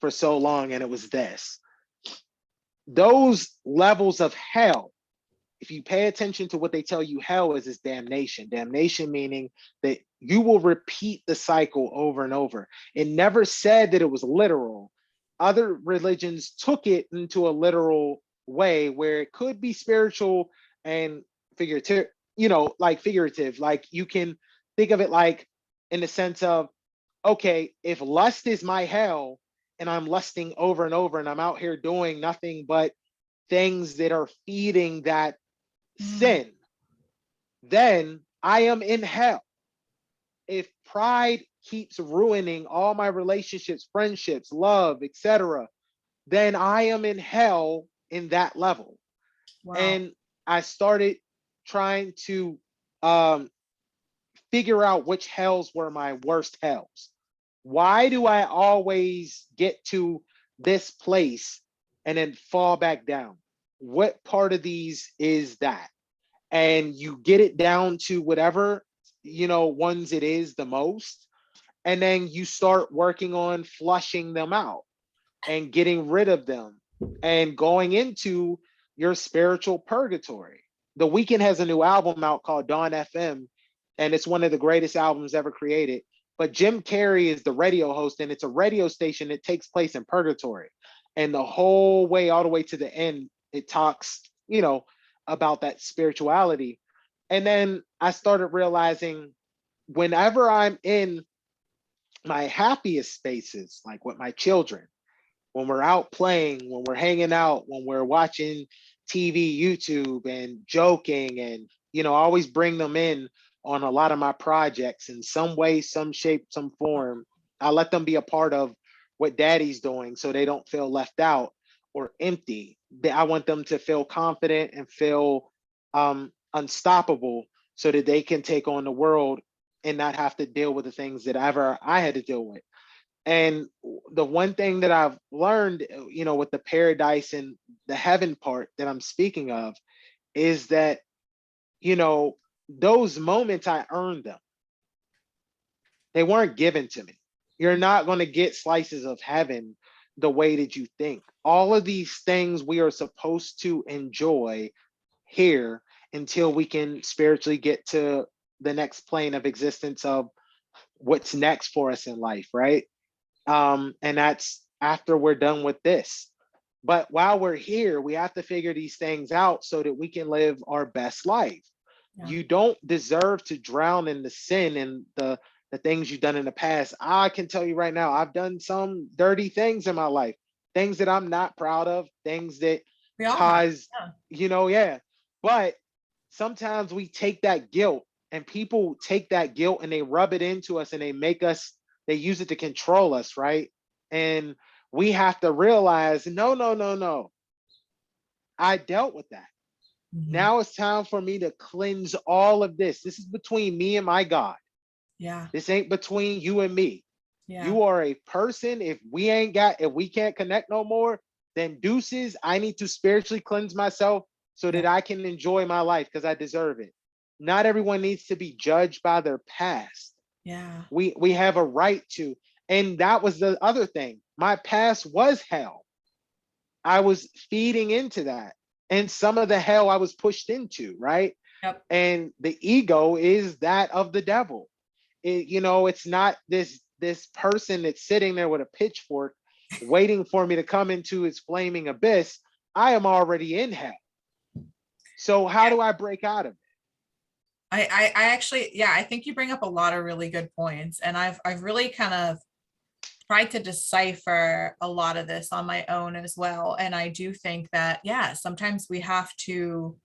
so long, and it was this: those levels of hell if you pay attention to what they tell you hell is damnation. Damnation meaning that you will repeat the cycle over and over. It never said that it was literal. Other religions took it into a literal way where it could be spiritual and figurative, like figurative. Like you can think of it like in the sense of, okay, if lust is my hell and I'm lusting over and over and I'm out here doing nothing but things that are feeding that sin, then I am in hell. If pride keeps ruining all my relationships, friendships, love, etc., then I am in hell in that level. Wow. And I started trying to figure out which hells were my worst hells. Why do I always get to this place and then fall back down? What part of these is that? And you get it down to whatever, ones it is the most. And then you start working on flushing them out and getting rid of them and going into your spiritual purgatory. The Weeknd has a new album out called Dawn FM, and it's one of the greatest albums ever created. But Jim Carrey is the radio host, and it's a radio station that takes place in purgatory. And the whole way, all the way to the end, it talks, about that spirituality. And then I started realizing whenever I'm in my happiest spaces, like with my children, when we're out playing, when we're hanging out, when we're watching TV, YouTube, and joking, and I always bring them in on a lot of my projects in some way, some shape, some form. I let them be a part of what daddy's doing so they don't feel left out or empty. I want them to feel confident and feel unstoppable so that they can take on the world and not have to deal with the things that I had to deal with. And the one thing that I've learned, with the paradise and the heaven part that I'm speaking of is that, those moments I earned them. They weren't given to me. You're not going to get slices of heaven the way that you think. All of these things we are supposed to enjoy here until we can spiritually get to the next plane of existence of what's next for us in life, right? And that's after we're done with this. But while we're here, we have to figure these things out so that we can live our best life. Yeah. You don't deserve to drown in the sin and the things you've done in the past. I can tell you right now, I've done some dirty things in my life, things that I'm not proud of, things that cause, yeah. But sometimes we take that guilt, and people take that guilt and they rub it into us and they use it to control us, right? And we have to realize, no. I dealt with that. Mm-hmm. Now it's time for me to cleanse all of this. This is between me and my God. Yeah. This ain't between you and me. Yeah. You are a person. If we can't connect no more, then deuces. I need to spiritually cleanse myself so that I can enjoy my life because I deserve it. Not everyone needs to be judged by their past. Yeah. We have a right to. And that was the other thing. My past was hell. I was feeding into that. And some of the hell I was pushed into, right? Yep. And the ego is that of the devil. It's not this person that's sitting there with a pitchfork waiting for me to come into its flaming abyss. I am already in hell. So how do I break out of it? I actually, I think you bring up a lot of really good points. And I've really kind of tried to decipher a lot of this on my own as well. And I do think that, sometimes we have to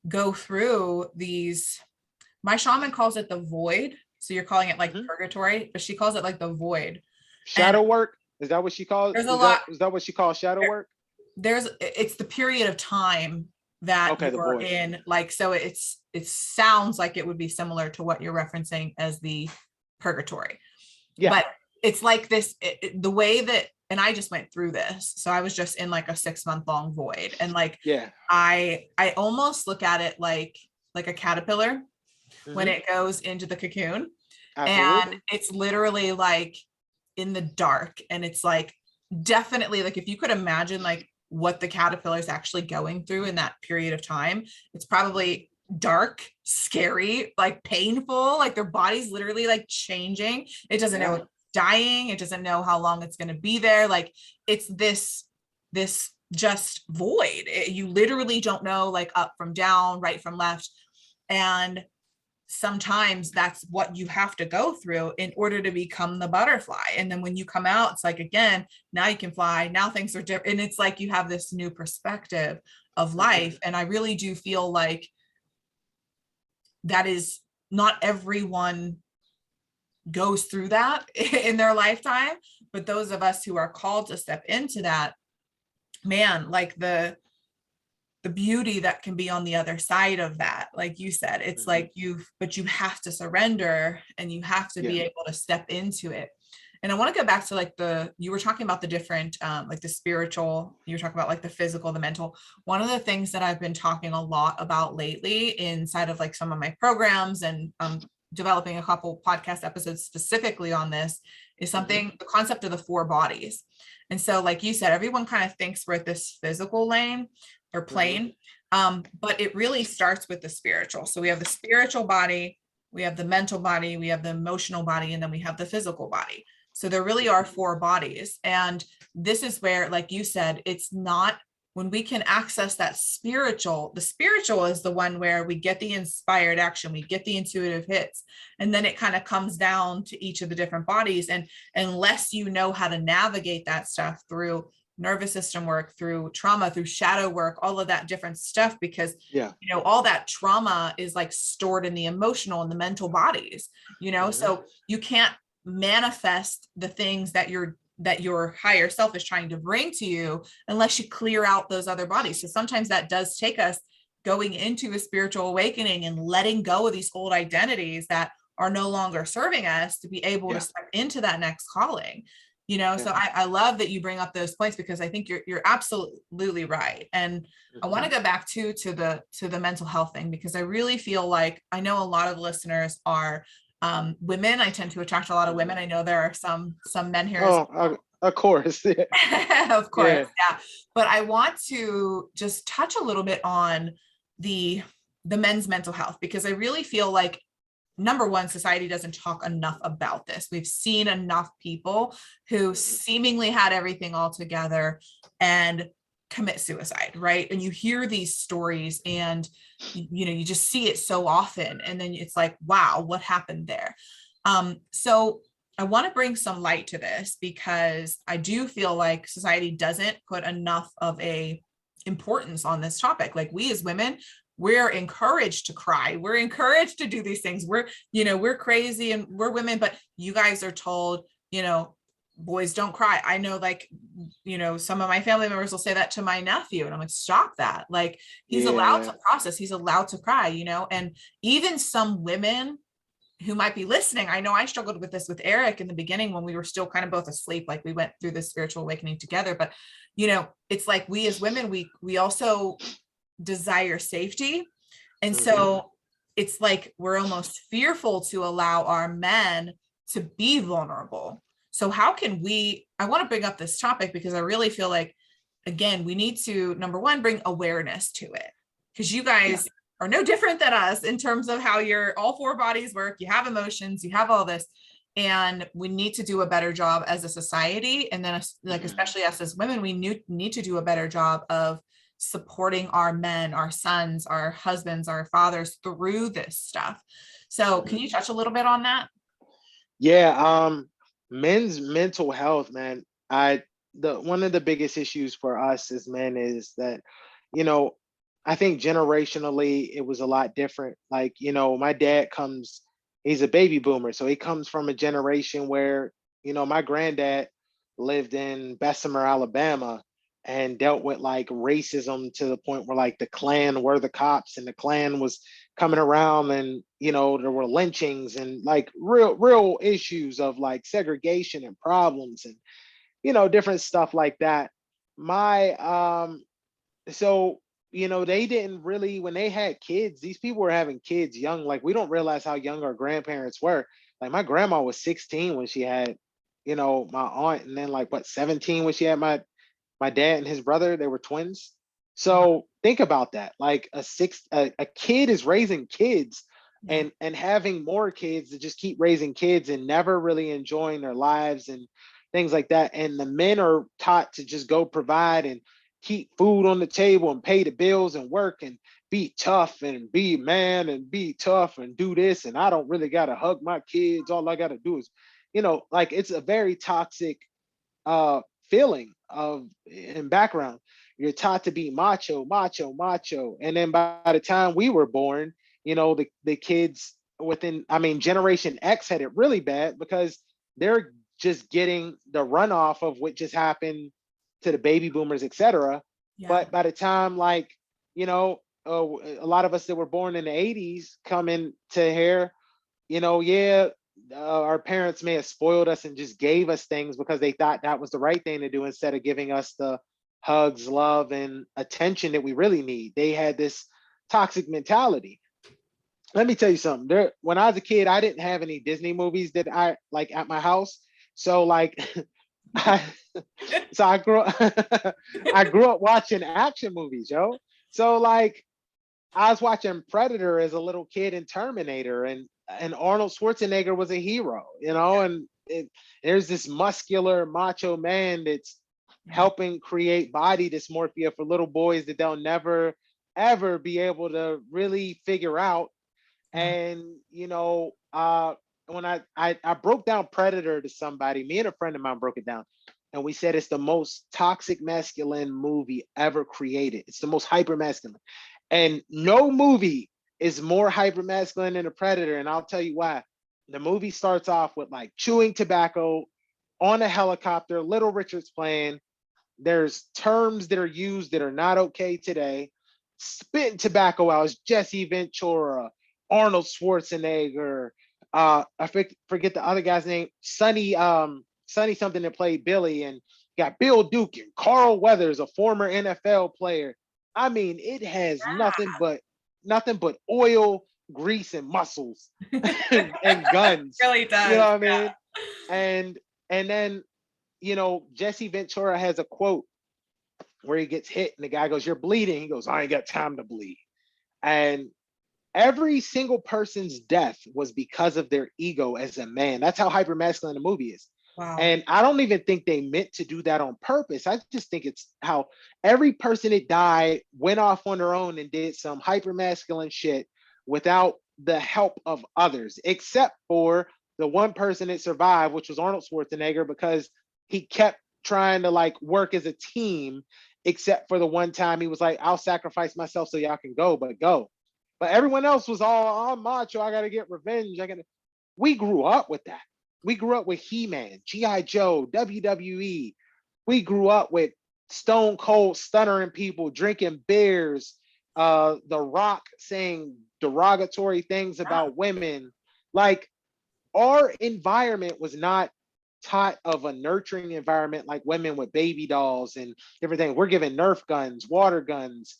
go through these, my shaman calls it the void. So you're calling it like purgatory, but she calls it like the void. Shadow work? Is that what she calls? There's a lot. Is that what she calls shadow work? It's the period of time that you're in. Like, so it sounds like it would be similar to what you're referencing as the purgatory. Yeah. But it's like this, the way that, and I just went through this. So I was just in like a 6-month long void. And like, I almost look at it like a caterpillar when it goes into the cocoon. Absolutely. And it's literally like in the dark. And it's like, definitely like, if you could imagine like what the caterpillar is actually going through in that period of time. It's probably dark, scary, like painful, like their body's literally like changing. It doesn't know Yeah. it's dying. It doesn't know how long it's going to be there. Like it's this just void. You literally don't know like up from down, right from left. And sometimes that's what you have to go through in order to become the butterfly. And then when you come out, it's like, again, now you can fly. Now things are different. And it's like you have this new perspective of life. And I really do feel like that is not everyone goes through that in their lifetime, but those of us who are called to step into that, man, like the beauty that can be on the other side of that. Like you said, it's like but you have to surrender and you have to be able to step into it. And I want to go back to like you were talking about the different, like the spiritual, you were talking about like the physical, the mental. One of the things that I've been talking a lot about lately inside of like some of my programs and developing a couple podcast episodes specifically on this is something, the concept of the 4 bodies. And so, like you said, everyone kind of thinks we're at this physical lane or plane, but it really starts with the spiritual. So we have the spiritual body, we have the mental body, we have the emotional body, and then we have the physical body. So there really are 4 bodies. And this is where, like you said, it's not when we can access that spiritual, the spiritual is the one where we get the inspired action, we get the intuitive hits, and then it kind of comes down to each of the different bodies. And unless you know how to navigate that stuff through nervous system work, through trauma, through shadow work, all of that different stuff, because all that trauma is like stored in the emotional and the mental bodies, so you can't manifest the things that your higher self is trying to bring to you unless you clear out those other bodies. So sometimes that does take us going into a spiritual awakening and letting go of these old identities that are no longer serving us to be able to step into that next calling. So I love that you bring up those points, because I think you're absolutely right. And I want to go back to the mental health thing, because I really feel like, I know a lot of listeners are women. I tend to attract a lot of women. I know there are some men here. Of course. Of course. Yeah. But I want to just touch a little bit on the men's mental health, because I really feel like, number one, society doesn't talk enough about this. We've seen enough people who seemingly had everything all together and commit suicide, right? And you hear these stories and, you just see it so often. And then it's like, wow, what happened there? So I want to bring some light to this, because I do feel like society doesn't put enough of a importance on this topic. Like, we as women, we're encouraged to cry. We're encouraged to do these things. We're crazy and we're women, but you guys are told, boys don't cry. I know, like, some of my family members will say that to my nephew, and I'm like, stop that. Like, he's allowed to process, he's allowed to cry, and even some women who might be listening. I know I struggled with this with Eric in the beginning when we were still kind of both asleep, like we went through this spiritual awakening together. But, it's like, we as women, we also desire safety. And so it's like, we're almost fearful to allow our men to be vulnerable. So how can I want to bring up this topic, because I really feel like, again, we need to, number one, bring awareness to it, because you guys are no different than us in terms of how your all 4 bodies work. You have emotions, you have all this, and we need to do a better job as a society. And then, like, especially us as women, we need to do a better job of supporting our men, our sons, our husbands, our fathers through this stuff. So can you touch a little bit on that? Yeah. Men's mental health, man. One of the biggest issues for us as men is that, I think generationally it was a lot different. Like, my dad he's a baby boomer. So he comes from a generation where, my granddad lived in Bessemer, Alabama, and dealt with like racism to the point where like the Klan were the cops, and the Klan was coming around, and there were lynchings and like real issues of like segregation and problems and different stuff like that. So they didn't really, when they had kids, these people were having kids young. Like, we don't realize how young our grandparents were. Like, my grandma was 16 when she had my aunt, and then like 17 when she had my My dad and his brother, they were twins. So think about that. Like a kid is raising kids Yeah. and having more kids to just keep raising kids and never really enjoying their lives and things like that. And the men are taught to just go provide and keep food on the table and pay the bills and work and be tough and be man and be tough and do this. And I don't really got to hug my kids. All I got to do is, like it's a very toxic feeling of in background. You're taught to be macho, macho, macho. And then by the time we were born, the kids within, I mean, Generation X had it really bad because they're just getting the runoff of what just happened to the baby boomers, etc. Yeah. But by the time, like, a lot of us that were born in the 80s come into here, yeah, our parents may have spoiled us and just gave us things because they thought that was the right thing to do instead of giving us the hugs, love, and attention that we really need. They had this toxic mentality. Let me tell you something. When I was a kid, I didn't have any Disney movies that I like at my house. So like, I, so I grew up, I grew up watching action movies, yo. So like, I was watching Predator as a little kid and Terminator, and Arnold Schwarzenegger was a hero, and there's this muscular macho man that's Yeah. helping create body dysmorphia for little boys that they'll never ever be able to really figure out. Yeah. And when I broke down Predator to somebody, me and a friend of mine broke it down, and we said it's the most toxic masculine movie ever created. It's the most hyper masculine, and no movie is more hyper masculine than a Predator. And I'll tell you why. The movie starts off with like chewing tobacco on a helicopter, Little Richard's playing. There's terms that are used that are not okay today. Spitting tobacco out is Jesse Ventura, Arnold Schwarzenegger. Forget the other guy's name. Sonny something that played Billy, and got Bill Duke and Carl Weathers, a former NFL player. I mean, it has nothing but oil, grease, and muscles and guns. Really You know does. what I Yeah. mean? And then Jesse Ventura has a quote where he gets hit and the guy goes, "You're bleeding." He goes, "I ain't got time to bleed." And every single person's death was because of their ego as a man. That's how hyper masculine the movie is. Wow. And I don't even think they meant to do that on purpose. I just think it's how every person that died went off on their own and did some hyper masculine shit without the help of others, except for the one person that survived, which was Arnold Schwarzenegger, because he kept trying to like work as a team, except for the one time he was like, "I'll sacrifice myself so y'all can go, but go." But everyone else was all, "I'm macho. I got to get revenge. I got to." We grew up with that. We grew up with He-Man, G.I. Joe, WWE. We grew up with Stone Cold stuttering people, drinking beers, The Rock saying derogatory things about women. Like, our environment was not taught of a nurturing environment like women with baby dolls and different things. We're given Nerf guns, water guns,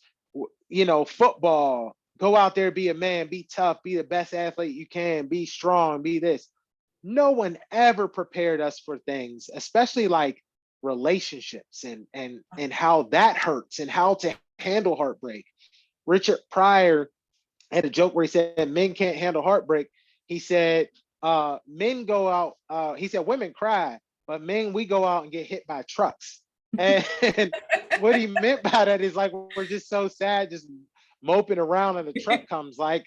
football. Go out there, be a man, be tough, be the best athlete you can, be strong, be this. No one ever prepared us for things, especially like relationships and how that hurts and how to handle heartbreak. Richard Pryor had a joke where he said men can't handle heartbreak. He said men go out, he said women cry, but men, we go out and get hit by trucks. And what he meant by that is like we're just so sad, just moping around and the truck comes. Like,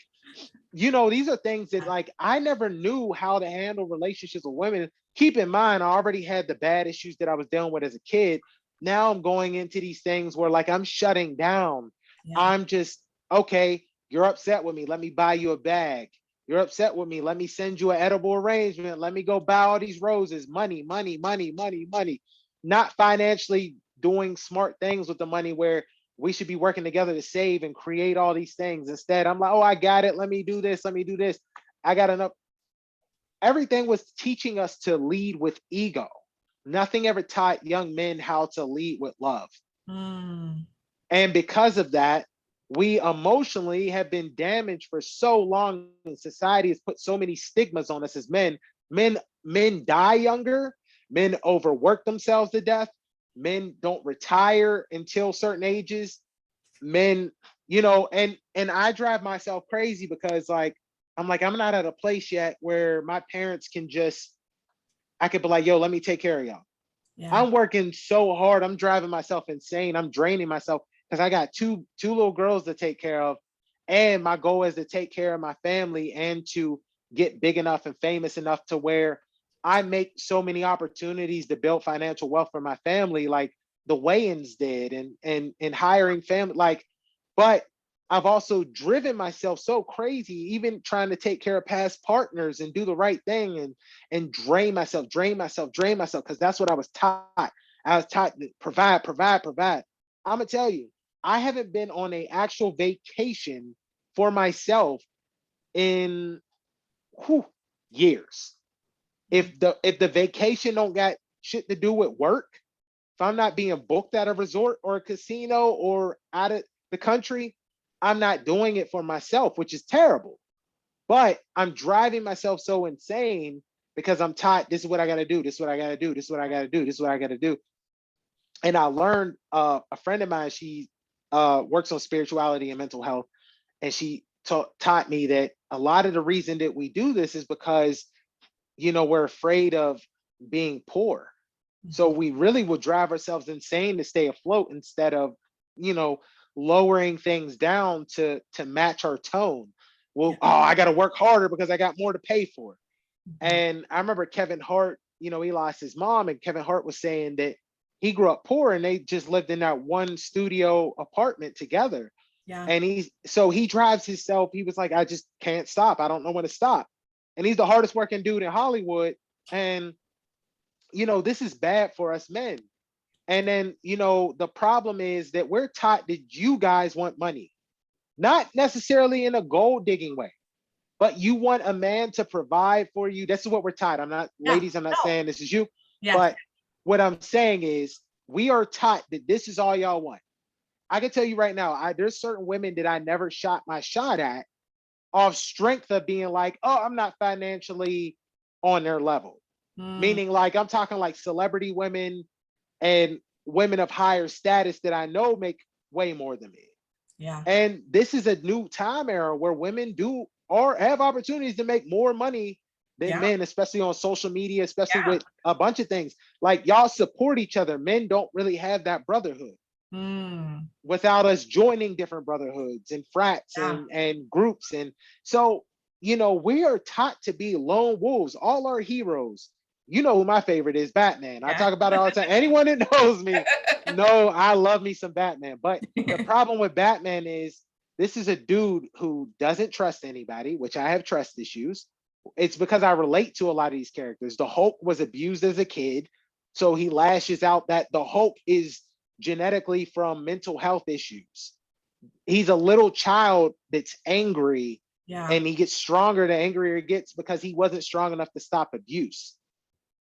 these are things that like I never knew how to handle relationships with women. Keep in mind, I already had the bad issues that I was dealing with as a kid. Now I'm going into these things where like I'm shutting down. Yeah. I'm just, okay, you're upset with me. Let me buy you a bag. You're upset with me. Let me send you an edible arrangement. Let me go buy all these roses. Money, money, money, money, money. Not financially doing smart things with the money where we should be working together to save and create all these things. Instead, I'm like, "Oh, I got it. Let me do this. Let me do this. I got enough." Everything was teaching us to lead with ego. Nothing ever taught young men how to lead with love. Mm. And because of that, we emotionally have been damaged for so long, and society has put so many stigmas on us as men. Men die younger, men overwork themselves to death, men don't retire until certain ages. Men, you know, and I drive myself crazy because like I'm like, I'm not at a place yet where my parents can just, I could be like, yo, let me take care of y'all. Yeah. I'm working so hard. I'm driving myself insane. I'm draining myself because I got two little girls to take care of. And my goal is to take care of my family and to get big enough and famous enough to where I make so many opportunities to build financial wealth for my family, like the Wayans did, and hiring family. Like, but I've also driven myself so crazy, even trying to take care of past partners and do the right thing and drain myself, because that's what I was taught. I was taught to provide, provide, provide. I'm gonna tell you, I haven't been on a actual vacation for myself in whew, years. If the vacation don't got shit to do with work, if I'm not being booked at a resort or a casino or out of the country, I'm not doing it for myself, which is terrible. But I'm driving myself so insane because I'm taught this is what I got to do. This is what I got to do. This is what I got to do. This is what I got to do. And I learned, a friend of mine, she works on spirituality and mental health. And she taught me that a lot of the reason that we do this is because, you know, we're afraid of being poor. So Mhm. we really will drive ourselves insane to stay afloat instead of, you know, lowering things down to match our tone. Yeah. Well, oh, I got to work harder because I got more to pay for. Mhm. And I remember Kevin Hart, you know, he lost his mom, and Kevin Hart was saying that he grew up poor and they just lived in that one studio apartment together. Yeah. And he drives himself. He was like, I just can't stop. I don't know when to stop. And he's the hardest working dude in Hollywood. And you know, this is bad for us men. And then, you know, the problem is that we're taught that you guys want money, not necessarily in a gold digging way, but you want a man to provide for you. This is what we're taught. I'm not, Yeah. ladies, I'm not No. saying this is you, Yeah. but what I'm saying is we are taught that this is all y'all want. I can tell you right now, there's certain women that I never shot my shot at off strength of being like, oh, I'm not financially on their level. Mm, Meaning, like, I'm talking like celebrity women and women of higher status that I know make way more than me. yeah. And this is a new time era where women do or have opportunities to make more money than Yeah. men, especially on social media, especially Yeah. with a bunch of things. Like y'all support each other. Men don't really have that brotherhood Mm, without us joining different brotherhoods and frats yeah. and groups. And so, you know, we are taught to be lone wolves. All our heroes, you know who my favorite is, Batman. I Yeah. talk about it all the time. Anyone that knows me know I love me some Batman. But the problem with Batman is this is a dude who doesn't trust anybody, which I have trust issues. It's because I relate to a lot of these characters. The Hulk was abused as a kid, so he lashes out. That the Hulk is genetically from mental health issues. He's a little child that's angry, Yeah. and he gets stronger the angrier he gets because he wasn't strong enough to stop abuse.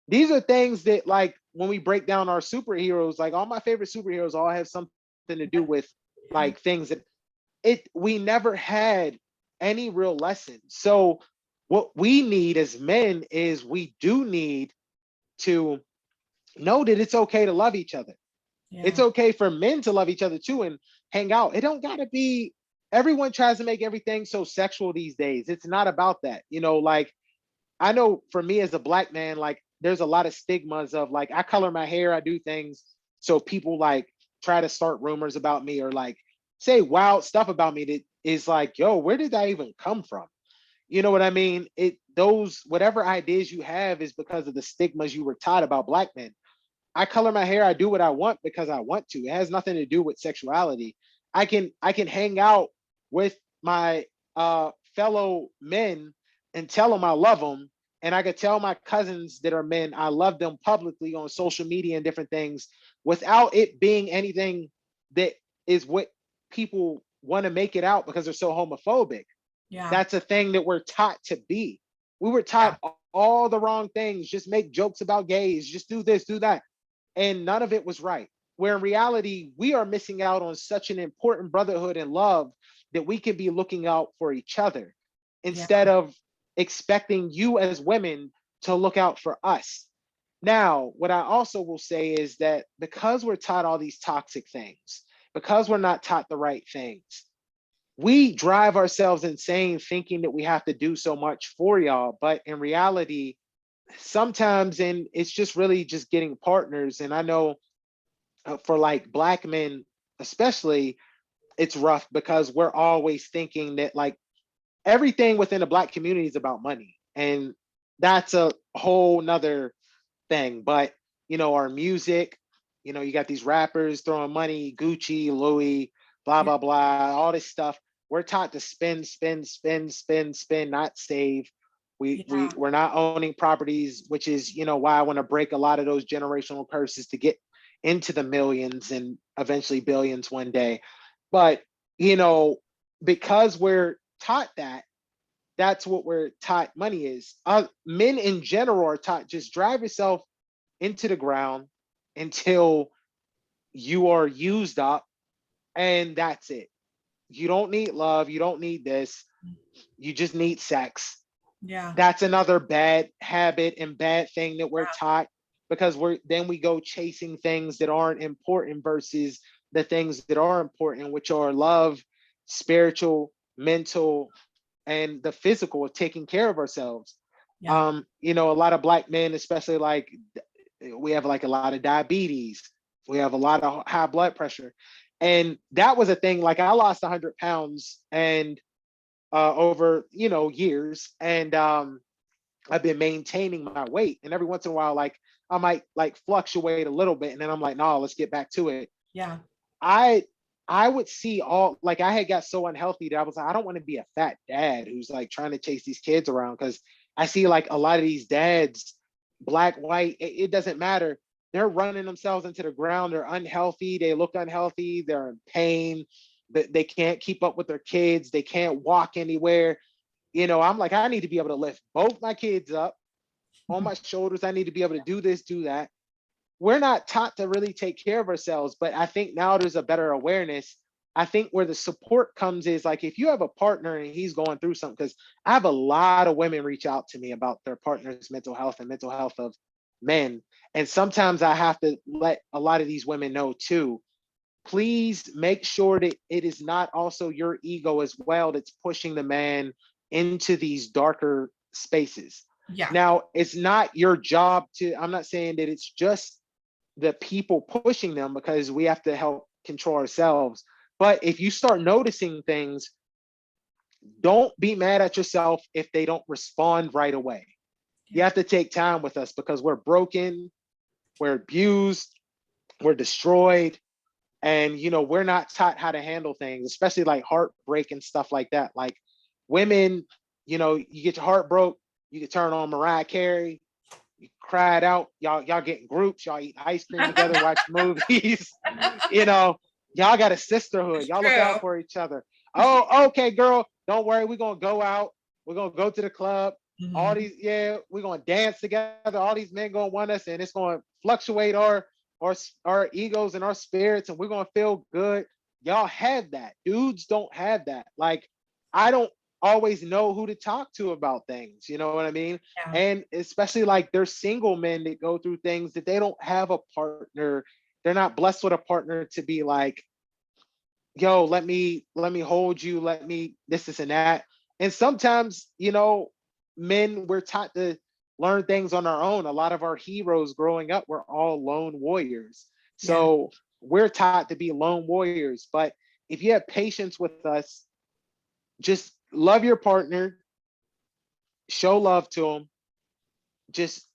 These are things that, like, when we break down our superheroes, like all my favorite superheroes all have something to do with like things that we never had any real lessons. So what we need as men is we do need to know that it's okay to love each other. It's Yeah. okay for men to love each other too and hang out. It don't gotta be, everyone tries to make everything so sexual these days. It's not about that. You know, like I know for me as a black man, like there's a lot of stigmas of like I color my hair, I do things so people like try to start rumors about me or like say wild stuff about me that is like, yo, where did that even come from? You know what I mean? It those whatever ideas you have is because of the stigmas you were taught about black men. I color my hair, I do what I want because I want to. It has nothing to do with sexuality. I can hang out with my fellow men and tell them I love them, and I could tell my cousins that are men I love them publicly on social media and different things without it being anything that is what people want to make it out because they're so homophobic. Yeah. That's a thing that we're taught to be. We were Yeah. taught all the wrong things. Just make jokes about gays, just do this, do that, and none of it was right. Where in reality, we are missing out on such an important brotherhood and love that we can be looking out for each other Yeah. instead of expecting you as women to look out for us. Now, what I also will say is that because we're taught all these toxic things, because we're not taught the right things, we drive ourselves insane thinking that we have to do so much for y'all. But in reality, sometimes, and it's just really just getting partners. And I know for like Black men, especially, it's rough because we're always thinking that like everything within the Black community is about money. And that's a whole nother thing. But, our music, you got these rappers throwing money, Gucci, Louis, blah, Yeah. blah, blah, all this stuff. We're taught to spend, spend, spend, spend, spend, not save. Yeah. We're not owning properties, which is, why I want to break a lot of those generational curses to get into the millions and eventually billions one day. But, because we're taught that, that's what we're taught money is. Men in general are taught just drive yourself into the ground until you are used up, and that's it. You don't need love. You don't need this. You just need sex. Yeah. That's another bad habit and bad thing that we're taught, because we go chasing things that aren't important versus the things that are important, which are love, spiritual, mental, and the physical of taking care of ourselves. Yeah. A lot of Black men, especially, like, we have like a lot of diabetes, we have a lot of high blood pressure. And that was a thing. Like, I lost 100 pounds and over years, and I've been maintaining my weight. And every once in a while, like, I might like fluctuate a little bit, and then I'm like, no, let's get back to it. Yeah. I I would see all, like, I had got so unhealthy that I was like, I don't want to be a fat dad who's like trying to chase these kids around, because I see like a lot of these dads, Black, white, it doesn't matter. They're running themselves into the ground. They're unhealthy. They look unhealthy. They're in pain. They can't keep up with their kids. They can't walk anywhere. I'm like, I need to be able to lift both my kids up on my shoulders. I need to be able to do this, do that. We're not taught to really take care of ourselves, but I think now there's a better awareness. I think where the support comes is like, if you have a partner and he's going through something, because I have a lot of women reach out to me about their partner's mental health and mental health of men. And sometimes I have to let a lot of these women know too, please make sure that it is not also your ego as well that's pushing the man into these darker spaces. Yeah. Now, it's not your job to, I'm not saying that it's just the people pushing them, because we have to help control ourselves. But if you start noticing things, don't be mad at yourself if they don't respond right away. You have to take time with us, because we're broken, we're abused, we're destroyed, and we're not taught how to handle things, especially like heartbreak and stuff like that. Like, women, you get your heart broke, you can turn on Mariah Carey, you cry it out. Y'all get in groups, y'all eat ice cream together, watch movies. Y'all got a sisterhood. It's Y'all look true. out for each other. Oh, okay, girl, don't worry. We're gonna go out. We're gonna go to the club. All Mhm. these, yeah, we're gonna dance together. All these men gonna want us, and it's gonna fluctuate our egos and our spirits, and we're gonna feel good. Y'all have that. Dudes don't have that. Like, I don't always know who to talk to about things. You know what I mean? Yeah. And especially like there's single men that go through things that they don't have a partner. They're not blessed with a partner to be like, yo, let me hold you, let me this and that. And sometimes, men, we're taught to learn things on our own. A lot of our heroes growing up were all lone warriors. Yeah. So we're taught to be lone warriors. But if you have patience with us, just love your partner, show love to them, just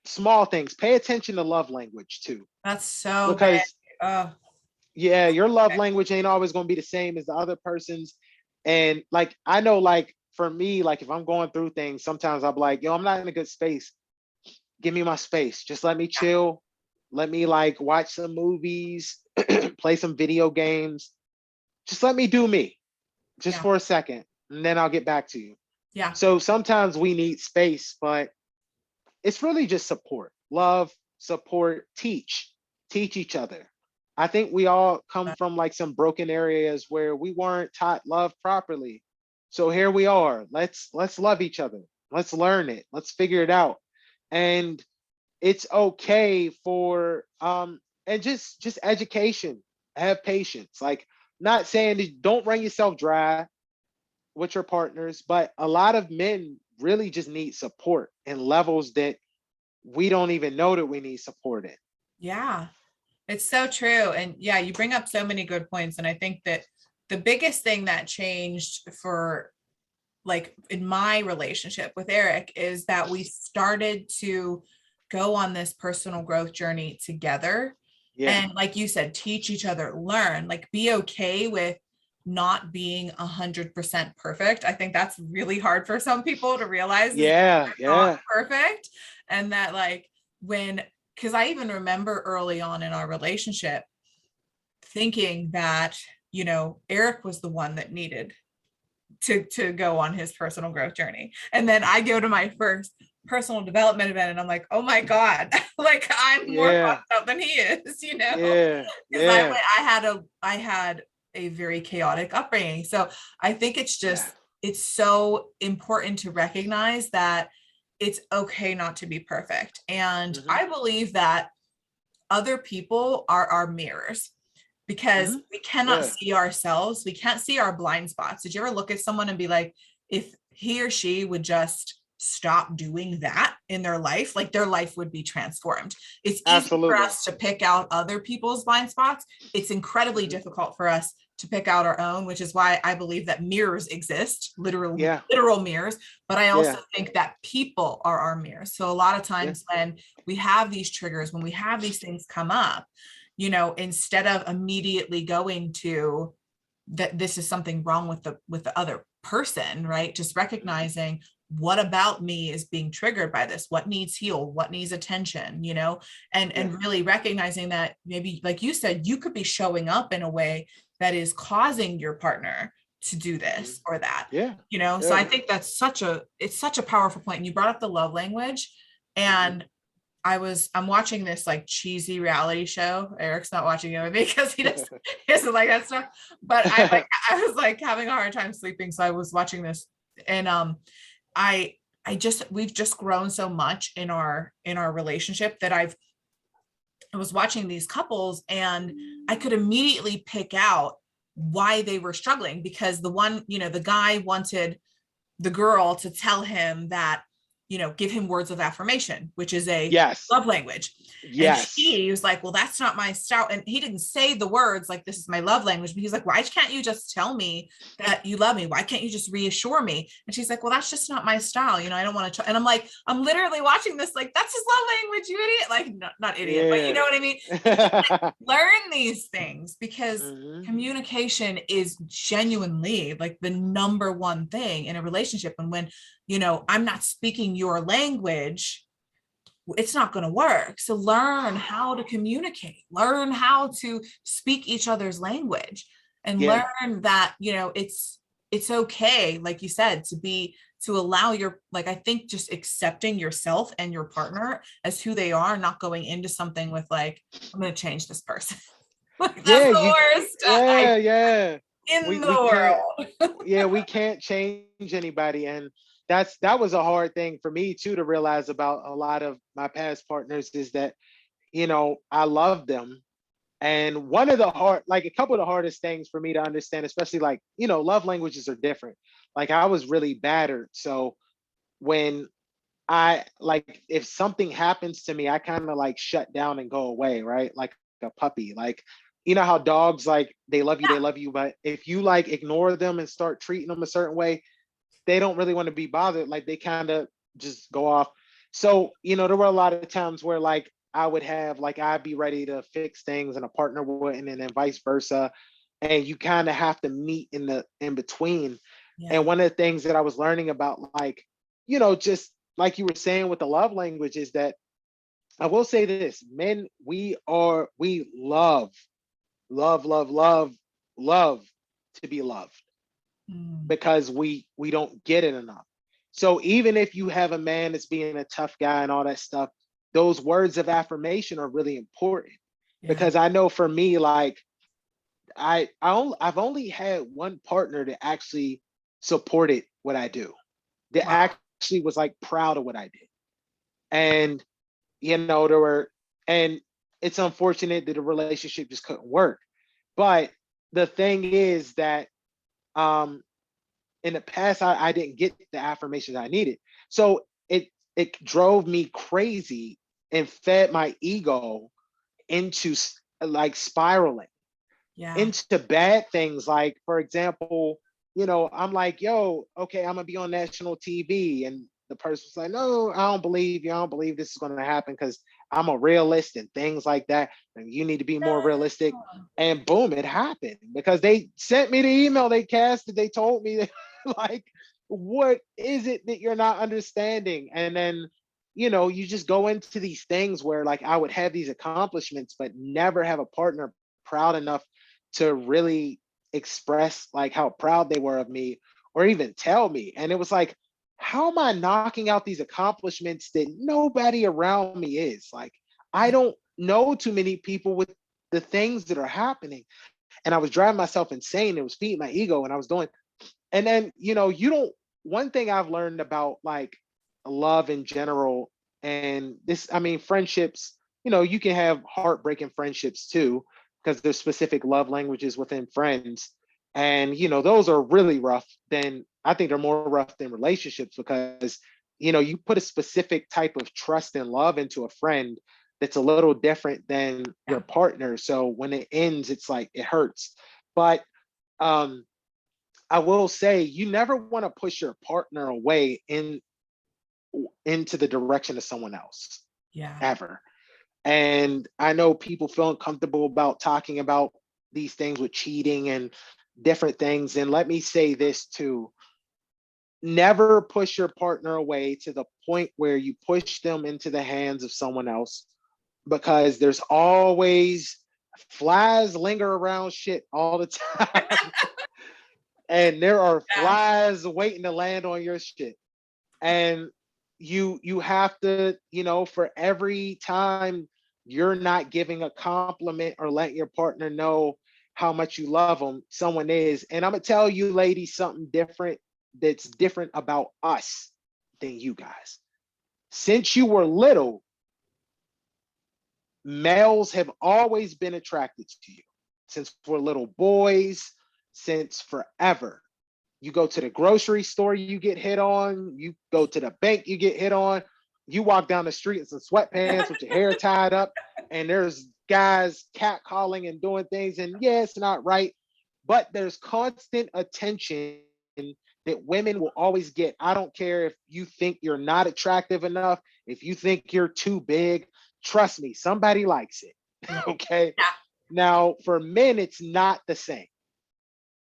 small things. Pay attention to love language too, That's so big. because Oh, yeah, your love okay. language ain't always going to be the same as the other person's. And like, I know, like, for me, like, if I'm going through things, sometimes I'm like, yo, I'm not in a good space. Give me my space. Just let me chill. Let me like watch some movies, play some video games. Just let me do me just Yeah. for a second, and then I'll get back to you. Yeah. So sometimes we need space, but it's really just support, love, support, teach each other. I think we all come from like some broken areas where we weren't taught love properly. So here we are. Let's love each other. Let's learn it. Let's figure it out. And it's okay for and just education, have patience. Like, not saying that don't run yourself dry with your partners, but a lot of men really just need support in levels that we don't even know that we need support in. Yeah, it's so true. And yeah, you bring up so many good points. And I think that the biggest thing that changed for like in my relationship with Eric is that we started to go on this personal growth journey together. Yeah. And like you said, teach each other, learn, like be okay with not being 100% perfect. I think that's really hard for some people to realize is Yeah. not Yeah. perfect. And that like when, because I even remember early on in our relationship thinking that, you know, Eric was the one that needed to go on his personal growth journey. And then I go to my first personal development event and I'm like, oh my God, like I'm more Yeah. fucked up than he is, you know? Yeah. Because Yeah. I had a very chaotic upbringing. So I think it's Yeah. just it's so important to recognize that it's okay not to be perfect. And Hmm. I believe that other people are our mirrors because Hmm. we cannot Yeah. see ourselves. We can't see our blind spots. Did you ever look at someone and be like, if he or she would just stop doing that in their life, like their life would be transformed. It's easy for Absolutely. us to pick out other people's blind spots. It's incredibly Hmm. difficult for us to pick out our own, which is why I believe that mirrors exist, Yeah. literal mirrors. But I also Yeah. think that people are our mirrors. So a lot of Yeah. times when we have these triggers, when we have these things come up, you know, instead of immediately going to that this is something wrong with the other person, right? Just Hmm. recognizing what about me is being triggered by this, what needs healed, what needs attention, you know, Yeah. and really recognizing that maybe like you said, you could be showing up in a way that is causing your partner to do Hmm. this or that, Yeah. you know. So I Yeah. think that's it's such a powerful point. And you brought up the love language, Hmm. and I'm watching this like cheesy reality show. Eric's not watching it with me because he doesn't like that stuff. But I was like having a hard time sleeping. So I was watching this and I we've just grown so much in our relationship that I was watching these couples and I could immediately pick out why they were struggling because the one, you know, the guy wanted the girl to tell him that, you know, give him words of affirmation, which is a Yes. love language. And Yes. she was like, well, that's not my style. And he didn't say the words like, this is my love language. But he's like, why can't you just tell me that you love me? Why can't you just reassure me? And she's like, well, that's just not my style. You know, I don't want to. And I'm like, I'm literally watching this, like, that's his love language, you idiot. Like, not idiot, but you Yeah. know what I mean? And just like, learn these things because Hmm. communication is genuinely like the number one thing in a relationship. And when, you know, I'm not speaking your language, it's not going to work. So learn how to communicate, learn how to speak each other's language, and Yeah. learn that, you know, it's okay, like you said, to allow your, like, I think just accepting yourself and your partner as who they are, not going into something with like, I'm going to change this person. Like that's Yeah. the You. worst Yeah. idea Yeah. in We the can't. world. Yeah, we can't change anybody, and that was a hard thing for me too to realize about a lot of my past partners is that, I love them. And one of the like a couple of the hardest things for me to understand, especially like, love languages are different. Like I was really battered. So when I like, if something happens to me, I kind of like shut down and go away, right? Like a puppy. Like, you know how dogs, like they love you, but if you like ignore them and start treating them a certain way, they don't really want to be bothered. Like they kind of just go off. So, there were a lot of times where like I would have like I'd be ready to fix things and a partner wouldn't, and then vice versa. And you kind of have to meet in the in between. Yeah. And one of the things that I was learning about, like, just like you were saying with the love language, is that I will say this: men, we love to be loved Mm, because we don't get it enough. So even if you have a man that's being a tough guy and all that stuff, those words of affirmation are really important. yeah. Because I know for me, like I've only had one partner that actually supported what I do, that Wow. actually was like proud of what I did. And there were, and it's unfortunate that the relationship just couldn't work. But the thing is that um, in the past, I didn't get the affirmations I needed. So it drove me crazy and fed my ego into like spiraling Yeah. into bad things. Like, for example, I'm like, yo, okay, I'm gonna be on national TV. And the person's like, no, I don't believe you. I don't believe this is gonna happen because I'm a realist and things like that. And you need to be more realistic. And boom, it happened because they sent me the email, they casted, they told me that, like, what is it that you're not understanding? And then, you just go into these things where like I would have these accomplishments, but never have a partner proud enough to really express like how proud they were of me or even tell me. And it was like, how am I knocking out these accomplishments that nobody around me is? Like, I don't know too many people with the things that are happening. And I was driving myself insane. It was feeding my ego and I was doing, and then, you don't, one thing I've learned about like love in general, and this, I mean, friendships, you can have heartbreaking friendships too, because there's specific love languages within friends. And, those are really rough. Then I think they're more rough than relationships because, you put a specific type of trust and love into a friend that's a little different than your Yeah. partner. So when it ends, it's like it hurts. But um I will say you never want to push your partner away into the direction of someone else Yeah. ever. And I know people feel uncomfortable about talking about these things with cheating and different things. And let me say this too. Never push your partner away to the point where you push them into the hands of someone else, because there's always flies linger around shit all the time. And there are Yeah. flies waiting to land on your shit. And you have to, for every time you're not giving a compliment or letting your partner know how much you love them, someone is. And I'm gonna tell you ladies something different, that's different about us than you guys. Since you were little, males have always been attracted to you. Since we're little boys, since forever. You go to the grocery store, you get hit on. You go to the bank, you get hit on. You walk down the street in some sweatpants with your hair tied up, and there's guys catcalling and doing things. And yeah, it's not right, but there's constant attention that women will always get. I don't care if you think you're not attractive enough, if you think you're too big, trust me, somebody likes it. Yeah. Okay. Yeah. Now, for men, it's not the same.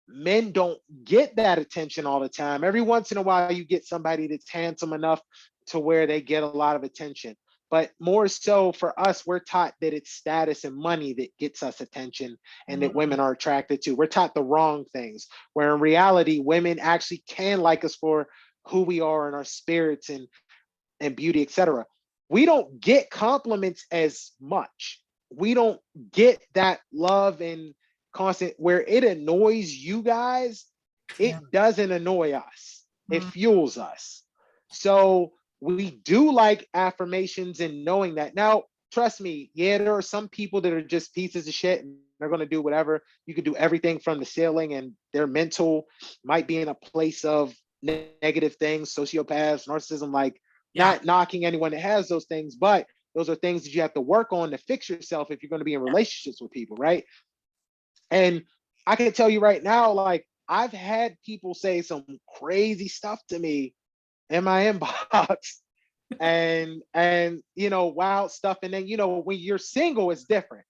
Men don't get that attention all the time. Every once in a while, you get somebody that's handsome enough to where they get a lot of attention. But more so for us, we're taught that it's status and money that gets us attention and that Mhm. women are attracted to. We're taught the wrong things, where in reality, women actually can like us for who we are and our spirits and beauty, etc. We don't get compliments as much. We don't get that love and constant where it annoys you guys. Yeah. It doesn't annoy us. It Mhm. fuels us. So we do like affirmations and knowing that. Now, trust me, yeah, there are some people that are just pieces of shit and they're going to do whatever. You could do everything from the ceiling, and their mental might be in a place of negative things, sociopaths, narcissism, like, Yeah. not knocking anyone that has those things, but those are things that you have to work on to fix yourself if you're going to be in relationships with people, right? And I can tell you right now, like, I've had people say some crazy stuff to me in my inbox, and wild stuff. And then, when you're single, it's different,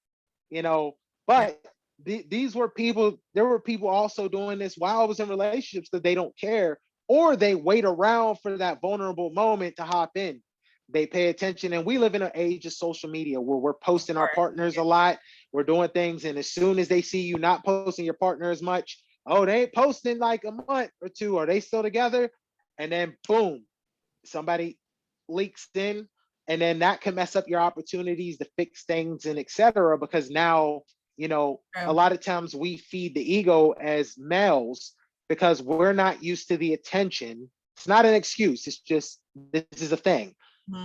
you know. Yeah. But these were people. There were people also doing this while I was in relationships that they don't care, or they wait around for that vulnerable moment to hop in. They pay attention, and we live in an age of social media where we're Of posting our course. partners a lot. We're doing things, and as soon as they see you not posting your partner as much, oh, they ain't posting like a month or two. Are they still together? And then boom, somebody leaks in, and then that can mess up your opportunities to fix things and etc. Because now, a True. lot of times we feed the ego as males because we're not used to the attention. It's not an excuse, it's just this is a thing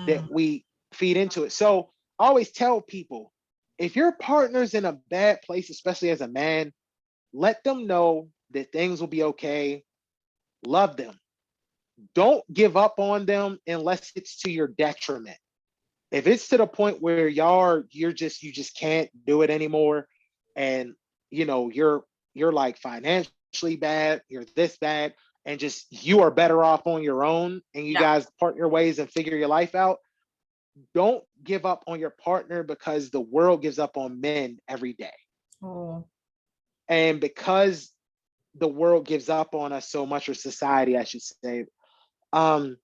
that Mm. feed into it. So I always tell people, if your partner's in a bad place, especially as a man, let them know that things will be okay. Love them. Don't give up on them unless it's to your detriment. If it's to the point where you just can't do it anymore, and you're like financially bad, you're this bad, and just you are better off on your own, and you Yeah. guys part your ways and figure your life out. Don't give up on your partner, because the world gives up on men every day. Oh, And because the world gives up on us so much, or society, I should say, um,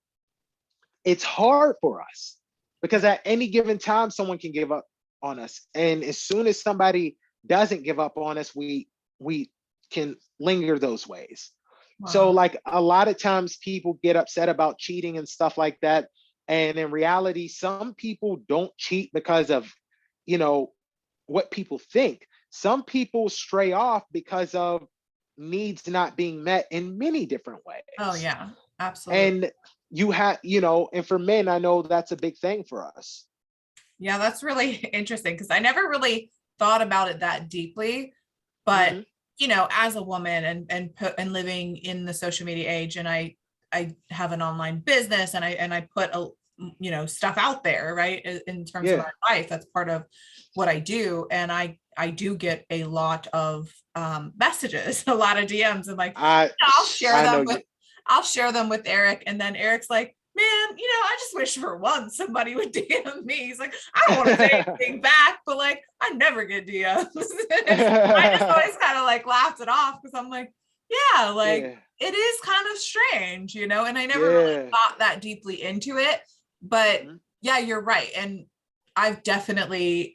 it's hard for us, because at any given time, someone can give up on us. And as soon as somebody doesn't give up on us, we can linger those ways. So wow. like a lot of times people get upset about cheating and stuff like that. And in reality, some people don't cheat because of, you know, what people think. Some people stray off because of needs not being met in many different Oh ways. yeah, absolutely. And and for men, I know that's a big thing for us. Yeah, that's really interesting because I never really thought about it that deeply. But Hmm. as a woman and living in the social media age, and I have an online business, and I put stuff out there, right, in terms of Yeah. my life. That's part of what I do, and I do get a lot of messages, a lot of DMs, and like I I'll share I know them you. with Eric, and then Eric's like, man, I just wish for once somebody would DM me. He's like, I don't want to say anything back, but like, I never get DMs. I just always kind of like laughed it off because I'm like, yeah, like Yeah. it is kind of strange, and I never really Yeah. thought that deeply into it. But Mhm. yeah, you're right. And I've definitely,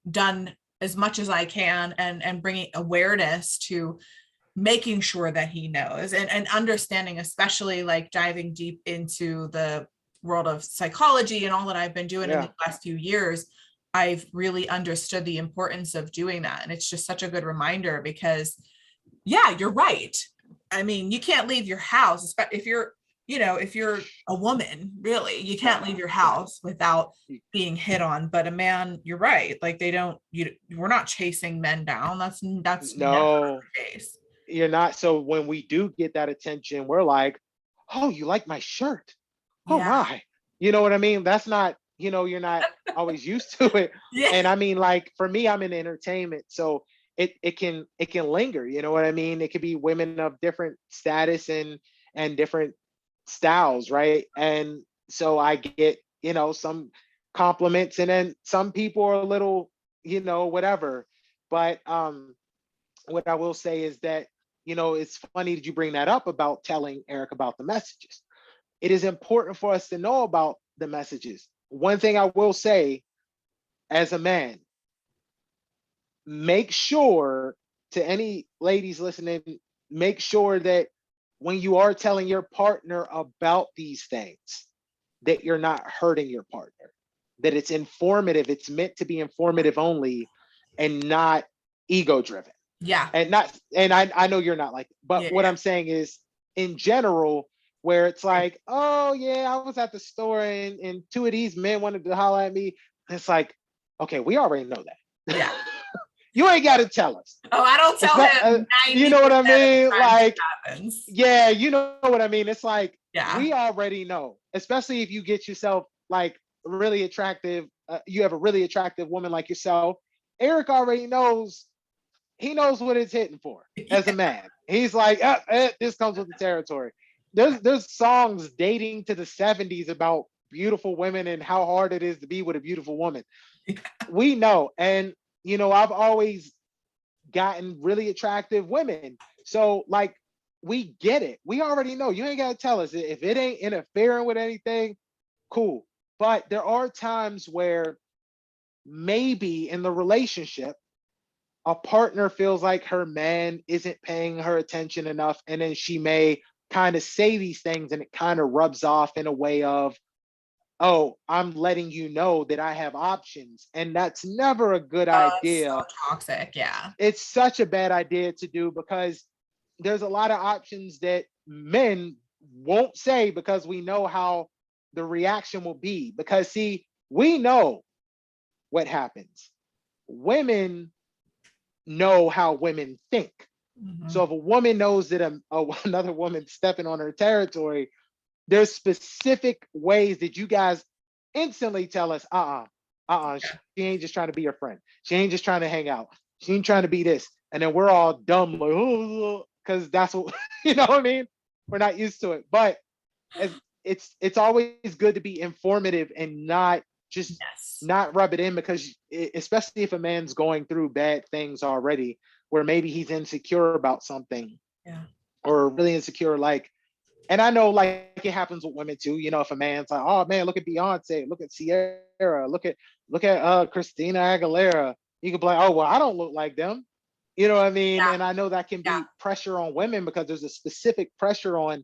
done as much as I can and bringing awareness to making sure that he knows and understanding, especially like diving deep into the world of psychology and all that I've been doing in the Yeah. last few years. I've really understood the importance of doing that. And it's just such a good reminder because, yeah, you're right. I mean, you can't leave your house, if you're a woman, really, you can't leave your house without being hit on. But a man, you're right. Like we're not chasing men down. That's never No, the case. you're not. So when we do get that attention, we're like, "Oh, you like my shirt? Oh Yeah. my." You know what I mean? That's not, you're not always used to it. Yeah. And I mean, like for me, I'm in entertainment, so it can linger, you know what I mean? It could be women of different status and different styles, right? And so I get, some compliments, and then some people are a little, whatever. But what I will say is that, it's funny that you bring that up about telling Eric about the messages. It is important for us to know about the messages. One thing I will say, as a man, make sure, to any ladies listening, make sure that when you are telling your partner about these things, that you're not hurting your partner, that it's informative, it's meant to be informative only, and not ego driven. Yeah. And I know you're not like, but Yeah. what I'm saying is, in general, where it's like, oh yeah, I was at the store, and two of these men wanted to holler at me. It's like, okay, we already know that. Yeah. You ain't got to tell us. Oh, I don't It's tell not, him you 90% know what I of the mean? times it Like, happens. yeah, you know what I mean? It's like, Yeah. we already know, especially if you get yourself like really attractive, you have a really attractive woman like yourself. Eric already knows, he knows what it's hitting for as a man. He's like, this comes with the territory. There's songs dating to the 70s about beautiful women and how hard it is to be with a beautiful woman. We know. And I've always gotten really attractive women. So like, we get it. We already know. You ain't gotta tell us. If it ain't interfering with anything, cool. But there are times where maybe in the relationship, a partner feels like her man isn't paying her attention enough, and then she may kind of say these things, and it kind of rubs off in a way of, oh, I'm letting you know that I have options, and that's never a good It's idea. so toxic. Yeah. It's such a bad idea to do, because there's a lot of options that men won't say, because we know how the reaction will be. Because see, we know what happens. Women know how women think. Mhm. So if a woman knows that another woman stepping on her territory, there's specific ways that you guys instantly tell us, she ain't just trying to be your friend. She ain't just trying to hang out. She ain't trying to be this. And then we're all dumb, like, oh, because that's what, you know what I mean? We're not used to it. But as it's always good to be informative and not just Yes. not rub it in, because especially if a man's going through bad things already, where maybe he's insecure about something, Yeah. or really insecure, like, and I know like it happens with women too. You know, if a man's like, oh man, look at Beyonce, look at Sierra, look at Christina Aguilera, you could be like, oh well, I don't look like them. You know what I mean? Yeah. And I know that can Yeah. be pressure on women, because there's a specific pressure on